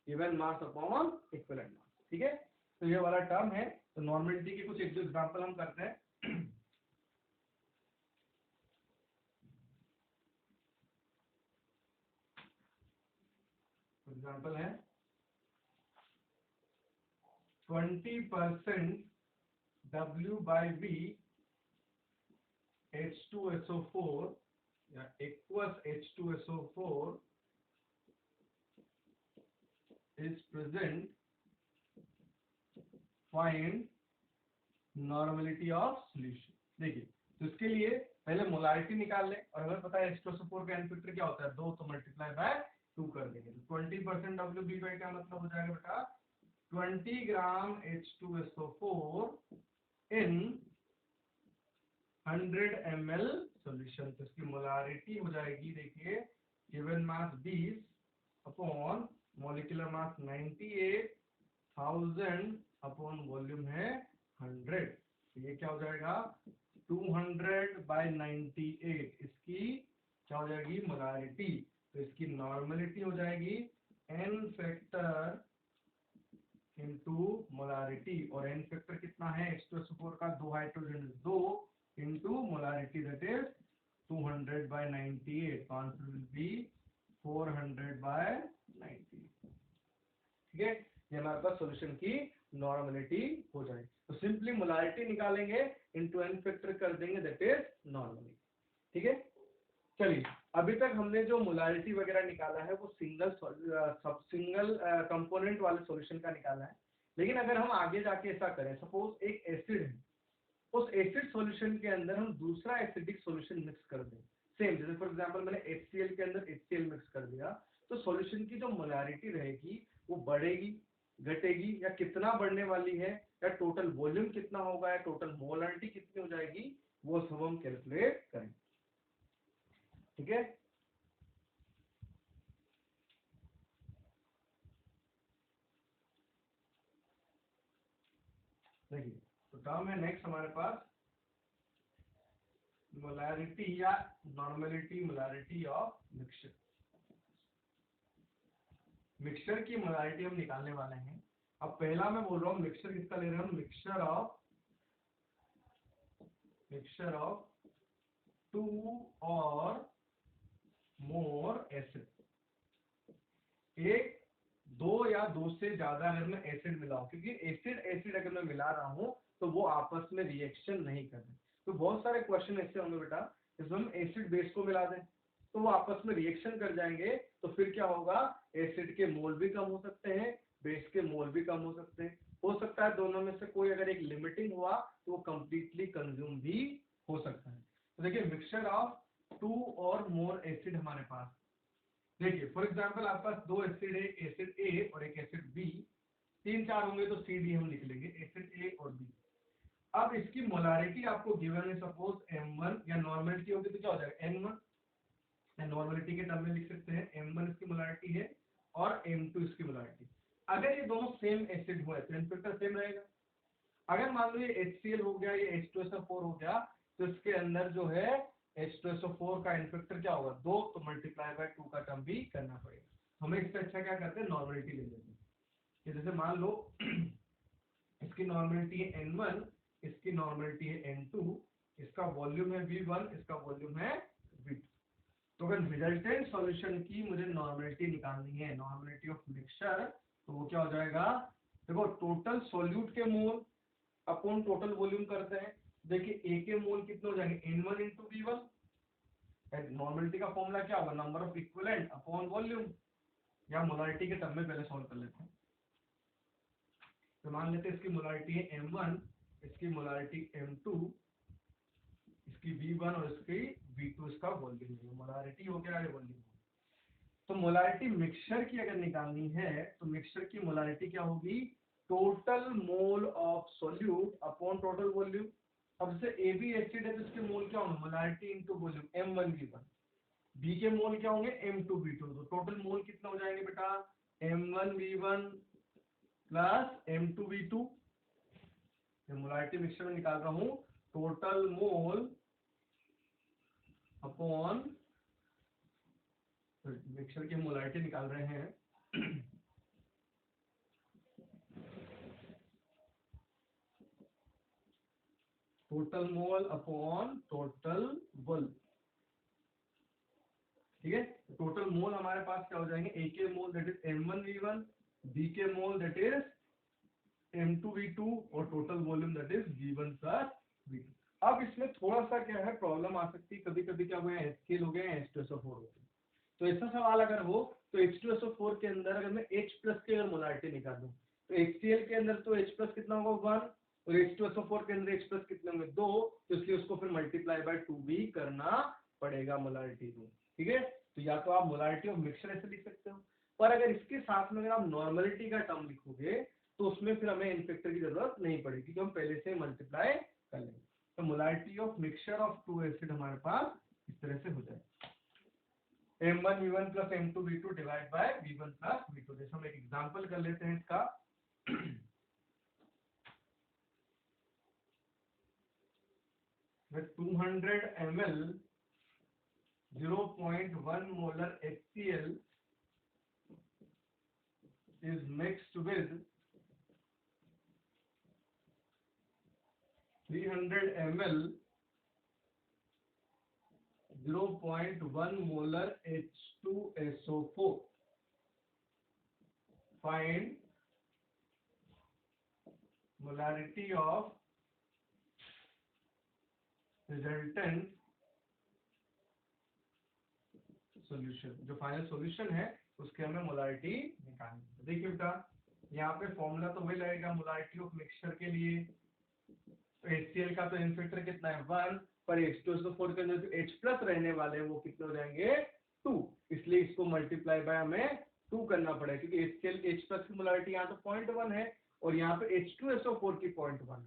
given mass upon equivalent mass. ठीक है, तो ये वाला टर्म है। तो नॉर्मलिटी के कुछ एग्जांपल हम करते हैं। एग्जांपल है 20% W/V H2SO4 या aqueous H2SO4 is present, find normality of solution। देखिए, तो इसके लिए पहले मोलारिटी निकाल ले, और हमें पता है H2SO4 का एन फैक्टर क्या होता है 2, तो मल्टीप्लाई बाय 2 कर देंगे। तो 20% WB का मतलब हो जाएगा बेटा 20 ग्राम H2SO4 इन 100 ml सॉल्यूशन। तो इसकी मोलारिटी हो जाएगी, देखिए गिवन मास 20 upon molecular mass 98,000 upon volume है 100। तो ये क्या हो जाएगा 200/98, इसकी क्या हो जाएगी मोलारिटी। तो इसकी नॉर्मलिटी हो जाएगी एन फैक्टर इनटू मोलारिटी, और एन फैक्टर कितना है H2SO4 का, 2 hydrogen 2 into molarity that is 200/98, तो आंसर विल बी 400/98। ठीक है, ये हमारे पास सॉल्यूशन की नॉर्मलिटी हो जाएगी। तो सिंपली मोलारिटी निकालेंगे इनटू एन फैक्टर कर देंगे दैट इज नॉर्मलिटी। ठीक है, चलिए अभी तक हमने जो मोलारिटी वगैरह निकाला है वो सिंगल कंपोनेंट वाले सॉल्यूशन का निकाला है। लेकिन अगर हम आगे जाके ऐसा करें, सपोज एक एसिड है, उस एसिड सॉल्यूशन के अंदर हम दूसरा एसिडिक सॉल्यूशन मिक्स कर दें, सेम जैसे फॉर एग्जांपल मैंने HCl के अंदर HCl मिक्स कर दिया, तो सॉल्यूशन की जो मोलारिटी रहेगी वो बढ़ेगी, घटेगी, या कितना बढ़ने वाली है, या टोटल वॉल्यूम कितना होगा, या टोटल मोलारिटी कितनी हो जाएगी, वो सब हम कैलकुलेट करेंगे। ठीक है, देखिए तो टर्म है नेक्स्ट हमारे पास मोलारिटी या normality molarity of mixture. Mixture की मोलारिटी हम निकालने वाले हैं। अब पहला मैं बोल रहा हूँ मिक्सचर किसका ले रहे हैं हम, मिक्सचर ऑफ टू और मोर एसिड। एक, दो या दो से ज्यादा अगर मैं एसिड मिलाऊं, क्योंकि एसिड एसिड अगर मैं मिला रहा हूं तो वो आपस में रिएक्शन नहीं कर रहे। तो बहुत सारे क्वेश्चन ऐसे होंगे बेटा, इसमें हम एसिड बेस को मिला दें तो वो आपस में रिएक्शन कर जाएंगे, तो फिर क्या होगा, एसिड के मोल भी कम हो सकते हैं, बेस के मोल भी कम हो सकते हैं। हो सकता है दोनों में से कोई अगर एक लिमिटिंग हुआ तो वो कंप्लीटली कंज्यूम भी हो सकता है। तो देखिए मिक्सचर ऑफ टू और मोर एसिड हमारे पास, देखिए फॉर एग्जांपल आपके पास दो एसिड है, एसिड ए और एक एसिड बी, तीन चार होंगे तो सी डी हम लिख लेंगे, एसिड ए और बी। अब इसकी मोलारिटी आपको गिवन है, सपोज M1, या नॉर्मलिटी होगी तो क्या हो जाएगा N1, या नॉर्मलिटी के टर्म में लिख सकते हैं M1 इसकी मोलारिटी है और M2 इसकी मोलारिटी। अगर ये दोनों सेम एसिड हुए तो इनफेक्टर सेम रहेगा। अगर मान लो ये HCl हो गया, ये H2SO4 हो गया, तो इसके अंदर जो है H2SO4 का इनफेक्टर क्या होगा, 2, तो मल्टीप्लाई बाय 2 का टर्म भी करना पड़ेगा। हमें इससे अच्छा क्या करते हैं, नॉर्मलिटी ले लेते हैं। जैसे मान लो इसकी नॉर्मलिटी है N1, इसकी नॉर्मलिटी है N2, इसका वॉल्यूम है V1, इसका वॉल्यूम है V2। तो अगर रिजल्टेंट सॉल्यूशन की मुझे नॉर्मलिटी निकालनी है, नॉर्मलिटी ऑफ मिक्सचर, तो वो क्या हो जाएगा, देखो टोटल सॉल्यूट के मोल अपॉन टोटल वॉल्यूम करते हैं। देखिए ए के मोल कितने हो जाएंगे, N1 इंटू V1। नॉर्मलिटी का फॉर्मूला क्या होगा, number of equivalent upon volume, या मोलारिटी के टर्म में पहले सॉल्व कर लेते हैं। तो मान लेते हैं इसकी मोलारिटी है M1, इसकी मोलारिटी M2, इसकी V1 और इसकी V2, इसका वॉल्यूम है। मोलारिटी हो गया, ये वॉल्यूम। तो मोलारिटी मिक्सचर की अगर निकालनी है तो मिक्सचर की मोलारिटी क्या होगी, total mole of solute upon total volume. अब जैसे ए बी एसिड है तो इसके मोल क्या होंगे, molarity into volume, M1V1। B के मोल क्या होंगे, M2V2। तो टोटल मोल कितना हो जाएंगे बेटा, M1V1 plus M2V2। Molarity mixture में निकाल रहा हूं, टोटल मोल अपॉन, मिक्सचर की मोलारिटी निकाल रहे हैं total mole upon total volume. ठीक है, टोटल मोल हमारे पास क्या हो जाएंगे, ए के मोल दैट इज M1V1, बी के मोल दैट इज M2V2, और total volume that is V1 plus V2। अब इसमें थोड़ा सा क्या है, प्रॉब्लम आ सकती है, कभी कभी क्या हो गया, HCl हो गया, H2SO4 हो गया। तो ऐसा सवाल अगर हो तो H2SO4 के अंदर अगर मैं H प्लस की अगर मोलारिटी निकाल दूं, तो HCl के अंदर तो H प्लस कितना होगा 1, और H2SO4 के अंदर H प्लस कितने होंगे 2, तो इसलिए उसको फिर मल्टीप्लाई बाय 2 भी करना पड़ेगा मोलारिटी को। ठीक है, तो या तो आप मोलारिटी ऑफ मिक्सचर ऐसे लिख सकते हो, पर अगर इसके साथ में अगर आप नॉर्मलिटी का टर्म लिखोगे तो उसमें फिर हमें इनफेक्टर की जरूरत नहीं पड़ेगी, क्योंकि हम पहले से मल्टीप्लाई कर लेंगे। तो molarity of mixture of two acid हमारे पास इस तरह से हो जाएगा, M1V1 plus M2V2 divide by V1 plus V2। जैसे हम एक एग्जांपल कर लेते हैं इसका with 200 ml 0.1 molar HCl is mixed with 300 ml 0.1 molar H2SO4. Find molarity of resultant solution. जो फाइनल सॉल्यूशन है उसके हमें मोलारिटी निकालनी है। देखिए बेटा यहाँ पे फॉर्मूला तो वही लगेगा मोलारिटी ऑफ मिक्सचर के लिए। तो HCl का तो इनफेक्टर कितना है 1, पर H2SO4 के अंदर जो H प्लस रहने वाले हैं वो कितने हो जाएंगे 2, इसलिए इसको मल्टीप्लाई बाय हमें 2 करना पड़ेगा, क्योंकि H प्लस की मोलारिटी यहाँ तो 0.1 है और यहाँ पे H2SO4 की 0.1 है,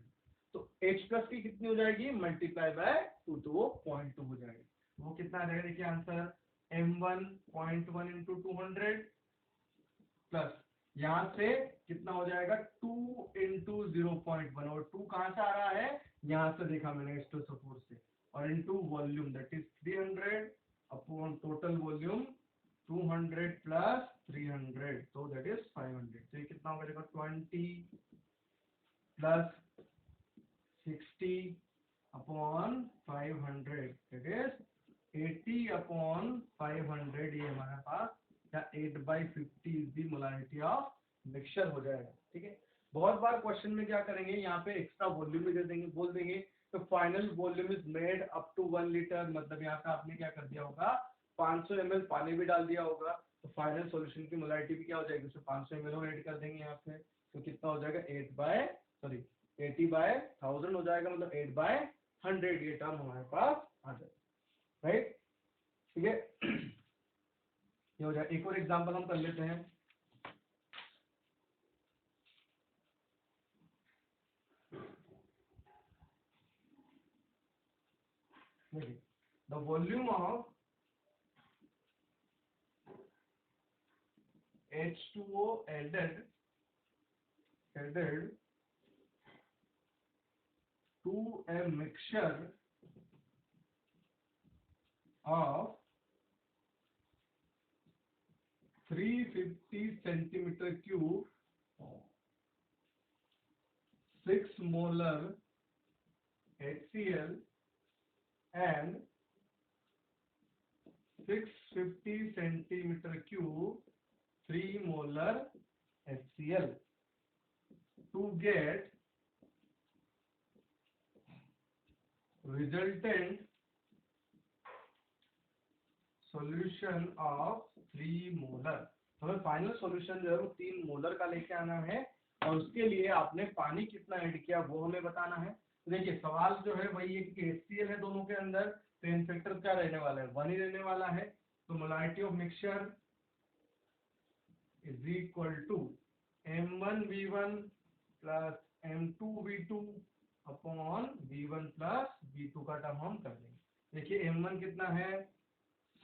तो H प्लस की कितनी हो जाएगी, मल्टीप्लाई बाय 2, तो वो 0.2 हो जाएगी। वो कितना आ जाएगा, देखिए आंसर M1 0.1 इंटू 200 प्लस यहाँ से कितना हो जाएगा 2 इंटू 0.1, और 2 कहाँ से आ रहा है, यहाँ से देखा मैंने H2SO4 से, और into volume that is 300 upon total volume 200 plus 300, तो दैट इज 500। तो ये कितना होगा, देखो 20 plus 60 upon 500 that is 80 upon 500, ये हमारे पास 8/50 is the molarity of mixture हो जाएगा। ठीक है, बहुत बार क्वेश्चन में क्या करेंगे, यहाँ पे एक्स्ट्रा वॉल्यूम भी दे देंगे, बोल देंगे तो final volume is made up to 1 litre, मतलब यहाँ पे आपने क्या कर दिया होगा, 500 ml पानी भी डाल दिया होगा, तो फाइनल सॉल्यूशन की मोलारिटी भी क्या हो जाएगी, उसमें 500 ml और ऐड कर देंगे यहाँ पे, तो कितना हो जाएगा 80/1000 हो जाएगा, मतलब 8/100 ये टर्म हमारे पास आ जाएगा। राइट, ठीक है, ये हो जाए। एक और एग्जांपल हम कर लेते हैं। The volume of H2O added to a mixture of 350 centimeter cube 6 molar HCl and 650 centimeter cube 3 molar HCl to get resultant solution of 3 molar। हमें फाइनल सॉल्यूशन जो है वो 3 मोलर का लेके आना है, और उसके लिए आपने पानी कितना ऐड किया वो हमें बताना है। तो देखिए सवाल जो है वही है कि HCl है दोनों के अंदर, तो इन फैक्टर क्या रहने वाला है, 1 ही रहने वाला है, तो molarity of mixture is equal to M1V1 plus M2V2 upon V1 plus V2 का टर्म हम कर देंगे। देखिए M1 कितना है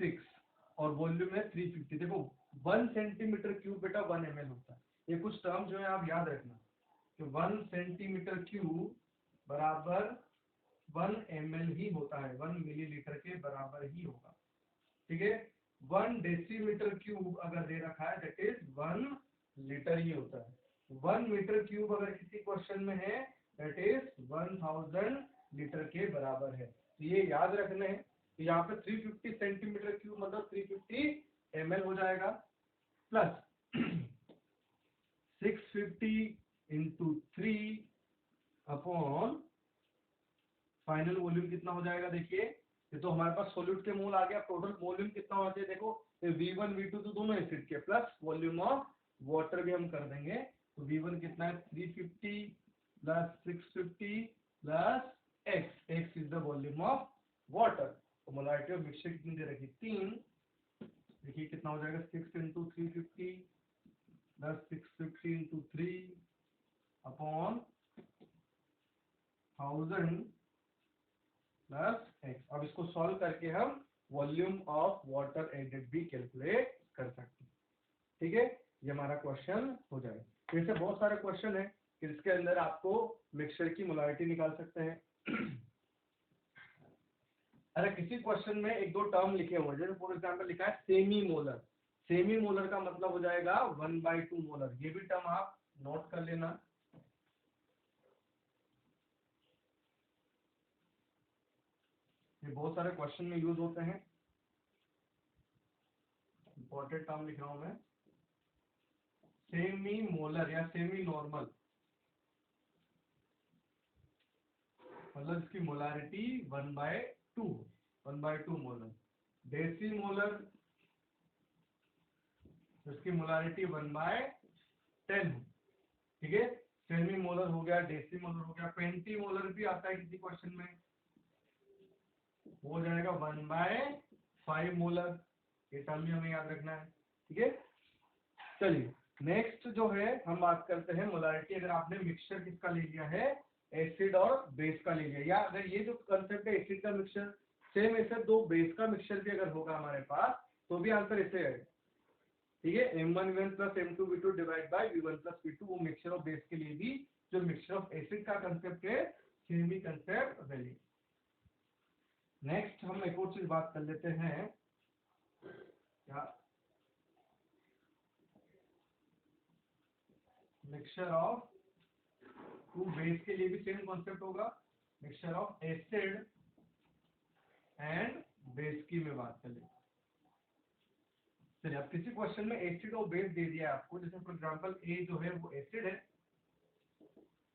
6 और वॉल्यूम है 350, देखो 1 सेंटीमीटर क्यूब बेटा 1 ml होता है, ये कुछ टर्म जो है आप याद रखना कि 1 सेंटीमीटर क्यूब बराबर 1 ml ही होता है, 1 मिलीलीटर के बराबर ही होगा। ठीक है, 1 डेसीमीटर क्यूब अगर दे रखा है दैट इज 1 लीटर ही होता है, 1 मीटर क्यूब अगर किसी क्वेश्चन में है दैट इज 1000 लीटर के बराबर है। तो ये याद रखना है, तो यहाँ पे 350 सेंटीमीटर क्यूब मतलब 350 ml हो जाएगा, plus 650 into 3 upon final volume कितना हो जाएगा, देखिए ये तो हमारे पास सॉल्यूट के मोल आ गया, टोटल वॉल्यूम कितना होना चाहिए, देखो V1 V2 तो दोनों एसिड के, प्लस वॉल्यूम ऑफ वाटर भी हम कर देंगे, तो V1 कितना है 350 plus 650 plus x is the volume of water. तो मोलारिटी ऑफ मिक्सचर कितनी दे रखी 3, देखिए कितना हो जाएगा 6 into 350 plus 650 into 3 upon 1000 plus x। अब इसको सॉल्व करके हम वॉल्यूम ऑफ वाटर एडेड भी कैलकुलेट कर सकते हैं। ठीक है, ये हमारा क्वेश्चन हो जाएगा। जैसे बहुत सारे क्वेश्चन है इसके अंदर आपको मिक्सचर की मोलारिटी निकाल सकते हैं। अरे किसी क्वेश्चन में एक दो टर्म लिखे हुए हैं, जैसे फॉर एग्जांपल लिखा है सेमी मोलर, सेमी मोलर का मतलब हो जाएगा 1/2 मोलर, ये भी टर्म आप नोट कर लेना। ये बहुत सारे क्वेश्चन में यूज होते हैं, इंपॉर्टेंट टर्म लिख रहा हूं मैं, सेमी मोलर या सेमी नॉर्मल मतलब इसकी मोलारिटी 1/2 मोलर। डेसी मोलर इसकी मोलारिटी 1/10। ठीक है, सेमी मोलर हो गया, डेसी मोलर हो गया, पेंटी मोलर भी आता है किसी क्वेश्चन में, हो जाएगा 1/5 मोलर, ये टर्म भी हमें याद रखना है। ठीक है, चलिए नेक्स्ट जो है हम बात करते हैं मोलारिटी। अगर आपने मिक्सचर किसका ले लिया है, एसिड और बेस का ले लिया, या अगर ये जो कंसेप्ट है एसिड का मिक्सचर, सेम ऐसे दो बेस का मिक्सचर भी अगर होगा हमारे पास तो भी आंसर ऐसे है। ठीक है, M1V1 plus M2V2 divide by V1 plus V2, वो मिक्सचर ऑफ बेस के लिए भी जो मिक्सचर ऑफ एसिड का कंसेप्ट है सेम ही कंसेप्ट वैल्यू। नेक्स्ट हम एक और चीज बात कर लेते हैं, क्या मिक्सचर ऑफ टू बेस के लिए भी सेम कॉन्सेप्ट होगा, mixture of acid and base की मैं बात कर लेता हूं। चलिए अब किसी क्वेश्चन में एसिड और बेस दे दिया है आपको, जैसे फॉर एग्जांपल ए जो है वो एसिड है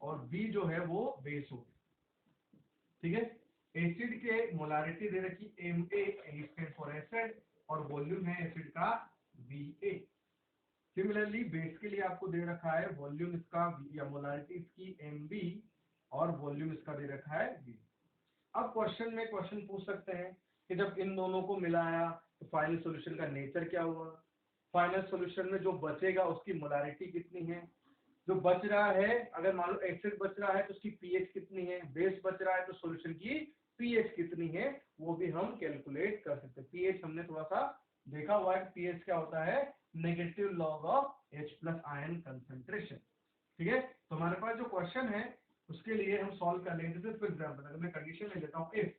और बी जो है वो बेस हो, ठीक है। एसिड के मोलारिटी दे रखी Ma, स्टैंड फॉर एसिड, और वॉल्यूम है एसिड का Va। सिमिलरली बेस के लिए आपको दे रखा है वॉल्यूम इसका या मोलारिटी इसकी Mb, और वॉल्यूम इसका दे रखा है V। अब क्वेश्चन में क्वेश्चन पूछ सकते हैं कि जब इन दोनों को मिलाया तो फाइनल सॉल्यूशन का नेचर क्या हुआ, फाइनल सॉल्यूशन में जो बचेगा उसकी मोलारिटी कितनी है, जो बच रहा है अगर मान लो एसिड बच रहा है तो उसकी पीएच कितनी है, बेस बच रहा है तो सॉल्यूशन की पीएच कितनी है, वो भी हम कैलकुलेट कर सकते हैं। पीएच हमने थोड़ा सा देखा हुआ है, पीएच क्या होता है, negative log of H plus ion concentration. ठीक है, तो हमारे पास जो क्वेश्चन है उसके लिए हम सॉल्व कर लेंगे। जैसे फॉर एग्जांपल अगर मैं कंडीशन ले लेता हूं, इफ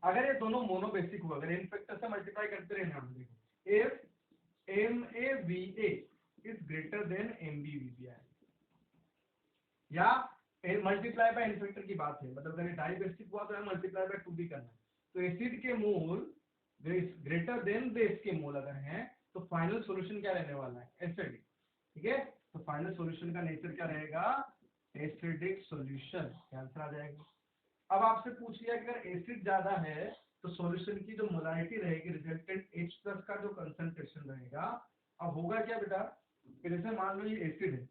अगर ये दोनों मोनोबेसिक हुआ, अगर इन फैक्टर से मल्टीप्लाई करते रहे हम, देखो if MAVA is greater than MBVB, या मल्टीप्लाई बाय इन फैक्टर की बात है, मतलब अगर डाइबेसिक हुआ तो हमें मल्टीप्लाई बाय 2 भी करना है। तो एसिड के मोल ग्रेटर देन बेस के मोल अगर हैं तो फाइनल सॉल्यूशन क्या रहने वाला है, एसिडिक। ठीक है, तो फाइनल सॉल्यूशन का नेचर क्या रहेगा, एसिडिक सॉल्यूशन, आंसर आ जाएगा। अब आपसे पूछ लिया कि अगर एसिड ज्यादा है तो सॉल्यूशन की जो मोलारिटी रहेगी, रिजल्टेंट H प्लस का जो कंसंट्रेशन रहेगा। अब होगा क्या बेटा, कि जैसे मान लो ये एसिड है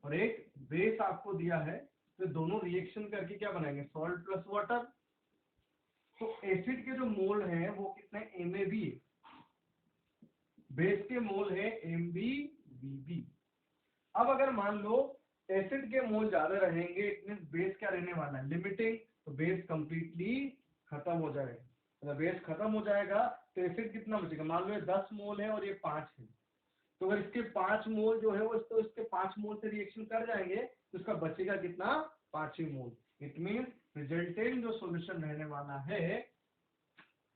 और एक बेस आपको दिया है, तो दोनों रिएक्शन करके क्या बनाएंगे, सॉल्ट प्लस वाटर। तो एसिड के जो मोल हैं वो कितने, MAB, बेस के मोल है MBVB। अब अगर मान लो एसिड के मोल ज्यादा रहेंगे, इट मींस बेस क्या रहने वाला है, लिमिटिंग, तो बेस कंप्लीटली खत्म हो जाएगा। अगर बेस खत्म हो जाएगा तो एसिड कितना बचेगा, मान लो 10 मोल है और ये 5 है, तो अगर इसके 5 मोल जो है वो तो इसके 5 मोल से रिएक्शन कर जाएंगे तो इसका बचेगा कितना, 5 ही मोल। इट मींस रिजल्टेंट जो सॉल्यूशन रहने वाला है,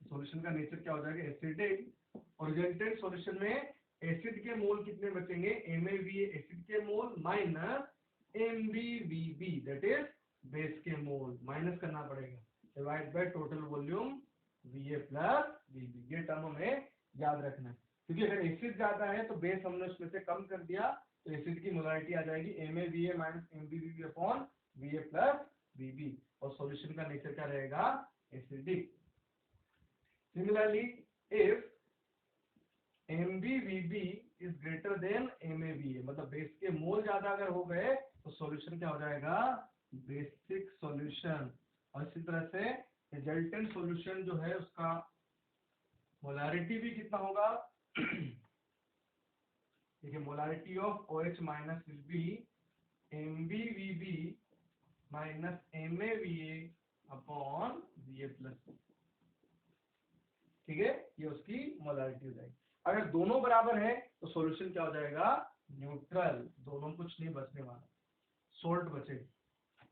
सॉल्यूशन का नेचर क्या हो जाएगा, एसिडिक। और रिजल्टेंट सॉल्यूशन में एसिड के मोल कितने बचेंगे, MAVA एसिड के mole minus MBVB that is base के मोल, माइनस करना पड़ेगा, divide by total volume VA plus VB। ये टर्म हमें याद रखना है, क्योंकि अगर एसिड ज्यादा है तो बेस हमने उसमें से कम कर दिया, तो एसिड की मोलारिटी आ जाएगी MAVA minus MBVB upon VA plus VB, और सॉल्यूशन का नेचर क्या रहेगा, acidic. Similarly, if MBVB is greater than MAVA, मतलब बेस के मोल ज्यादा अगर हो गए तो सॉल्यूशन क्या हो जाएगा, बेसिक सॉल्यूशन। और इसी तरह से रिजल्टेंट सॉल्यूशन जो है उसका मोलारिटी भी कितना होगा, देखिए molarity of OH minus will be MBVB minus MAVA upon VA plus. ठीक है, ये उसकी मोलारिटी हो जाएगी। अगर दोनों बराबर है तो सॉल्यूशन क्या हो जाएगा, न्यूट्रल, दोनों कुछ नहीं बचने वाला, सोल्ट बचेगा।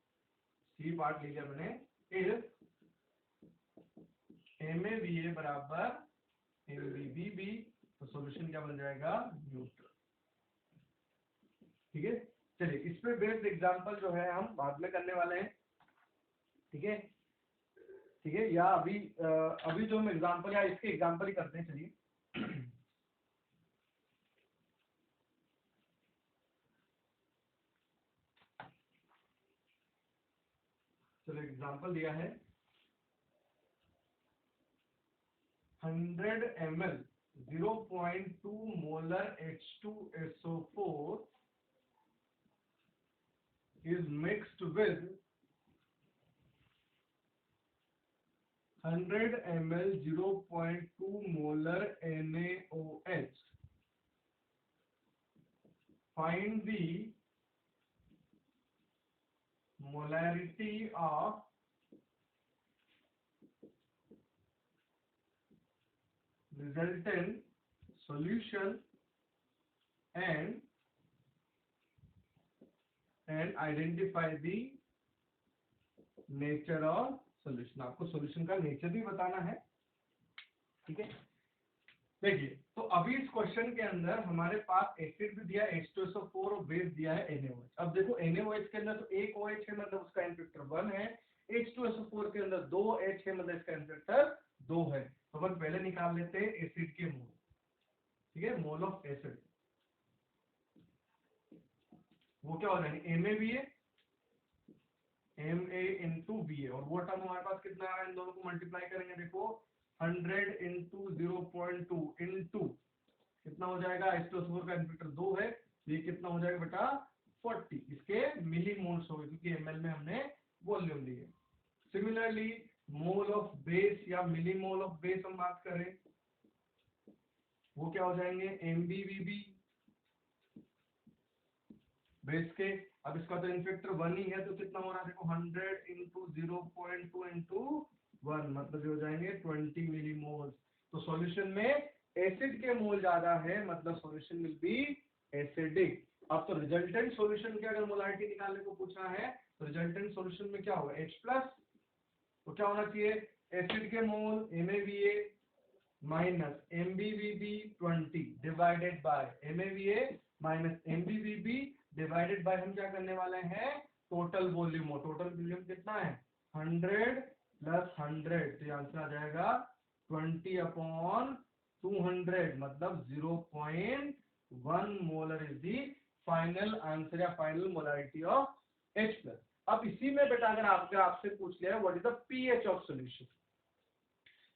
सी पार्ट ले लिया मैंने, इफ MAVA बराबर MBVB तो सॉल्यूशन क्या बन जाएगा, न्यूट्रल। ठीक है, चलिए इस पे बेस्ड एग्जांपल जो है हम बाद में करने वाले हैं। ठीक है, ठीक है, या अभी जो हम एग्जांपल या इसके एग्जांपल ही करते हैं, चलिए। चलो एग्जांपल दिया है 100 ml 0.2 molar H2SO4 is mixed with 100 ml 0.2 molar NaOH. Find the molarity of resultant solution and identify the nature of solution. आपको solution का nature भी बताना है, ठीक है। देखिए, तो अभी इस क्वेश्चन के अंदर हमारे पास एसिड भी दिया है H2SO4 और बेस दिया है NaOH। अब देखो NaOH के अंदर तो एक OH है, मतलब उसका n फैक्टर 1 है। H2SO4 के अंदर 2 H है, मतलब इसका n फैक्टर 2 है। तो अपन पहले निकाल लेते हैं एसिड के मोल, ठीक है। मोल ऑफ एसिड वो क्या हो जाएंगे, MaVA Ma into Va, और वो टर्म हमारे पास कितना है, इन दोनों को मल्टीप्लाई करेंगे। देखो 100 into 0.2 into कितना हो जाएगा, H2SO4 का इनफैक्टर 2 है, ये कितना हो जाएगा बेटा 40, इसके मिलीमोल्स हो गए क्योंकि ml में हमने वॉल्यूम ली है। सिमिलरली मोल ऑफ बेस या मिलीमोल ऑफ बेस हम बात करें, वो क्या हो जाएंगे, MbVb बेस के। अब इसका तो इनफैक्टर 1 ही है, तो कितना हो रहा है देखो 100 into 0.2 into 1, मतलब हो जाएंगे 20 मिलीमोल्स। तो सॉल्यूशन में एसिड के मोल ज्यादा है, मतलब सॉल्यूशन विल बी एसिडिक। अब तो रिजल्टेंट सॉल्यूशन की अगर मोलारिटी निकालने को पूछा है, तो रिजल्टेंट सॉल्यूशन में क्या होगा H+, तो क्या होना चाहिए, एसिड के मोल MaVa minus MbVb 20 divided by MaVa minus MbVb divided by, हम क्या करने वाले हैं, टोटल वॉल्यूम। और टोटल वॉल्यूम कितना है 100 प्लस 100, तो आंसर आ जाएगा 20/200, मतलब 0.1 molar is the final answer या फाइनल मोलारिटी ऑफ H+। अब इसी में बेटा अगर आपसे पूछ लिया what is the pH of solution,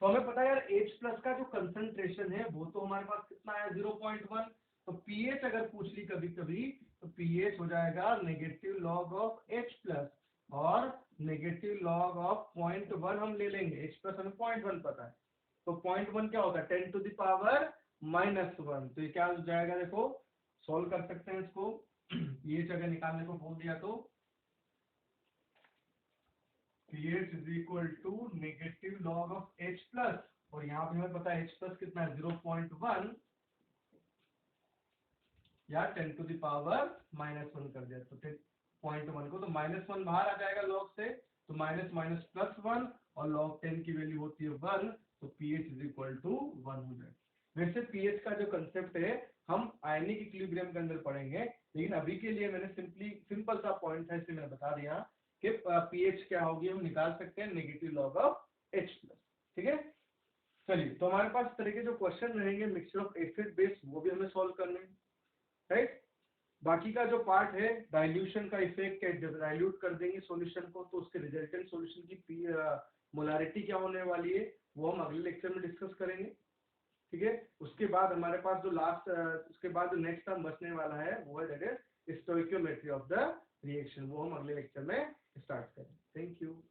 तो हमें पता है यार H+ का जो कंसंट्रेशन है वो तो हमारे पास कितना है 0.1, तो pH अगर पूछ ली कभी कभी, तो pH हो जाएगा नेगेटिव लॉग ऑफ H+, और नेगेटिव लॉग ऑफ 0.1 हम ले लेंगे। H+ हमें 0.1 पता है, तो 0.1 क्या होता है 10⁻⁻1, तो ये क्या हो जाएगा, देखो सॉल्व कर सकते हैं इसको। pH अगर निकालने को बोल दिया तो pH is equal to negative log of H+, और यहाँ पे हमें पता है H+ कितना है 0.1 या 10⁻⁻1 कर दिया, तो 0.1 को तो -1 बाहर आ जाएगा लॉग से, तो माइनस माइनस +1, और लॉग 10 की वैल्यू होती है 1, तो pH is equal to 1 हो जाएगा। वैसे pH का जो कंसेप्ट है हम आयनिक इक्विलिब्रियम के अंदर पढ़ेंगे, लेकिन अभी के लिए मैंने सिंपल सा पॉइंट है इसलिए मैंने बता दिया कि pH क्या होगी, हम निकाल सकते हैं नेगेटिव लॉग ऑफ H+, ठीक है। चलिए, तो हमारे पास इस तरह के जो क्वेश्चन रहेंगे मिक्सचर ऑफ एसिड बेस, वो भी हमें सॉल्व करने हैं, राइट। बाकी का जो पार्ट है डाइल्यूशन का इफेक्ट है, जब डाइल्यूट कर देंगे सॉल्यूशन को तो उसके रिजल्टेंट सॉल्यूशन की मोलारिटी क्या होने वाली है वो हम अगले लेक्चर में डिस्कस करेंगे, ठीक है। उसके बाद हमारे पास जो उसके बाद नेक्स्ट टर्म बचने वाला है वो है that is stoichiometry of the reaction, वो हम अगले लेक्चर में स्टार्ट करेंगे। Thank you.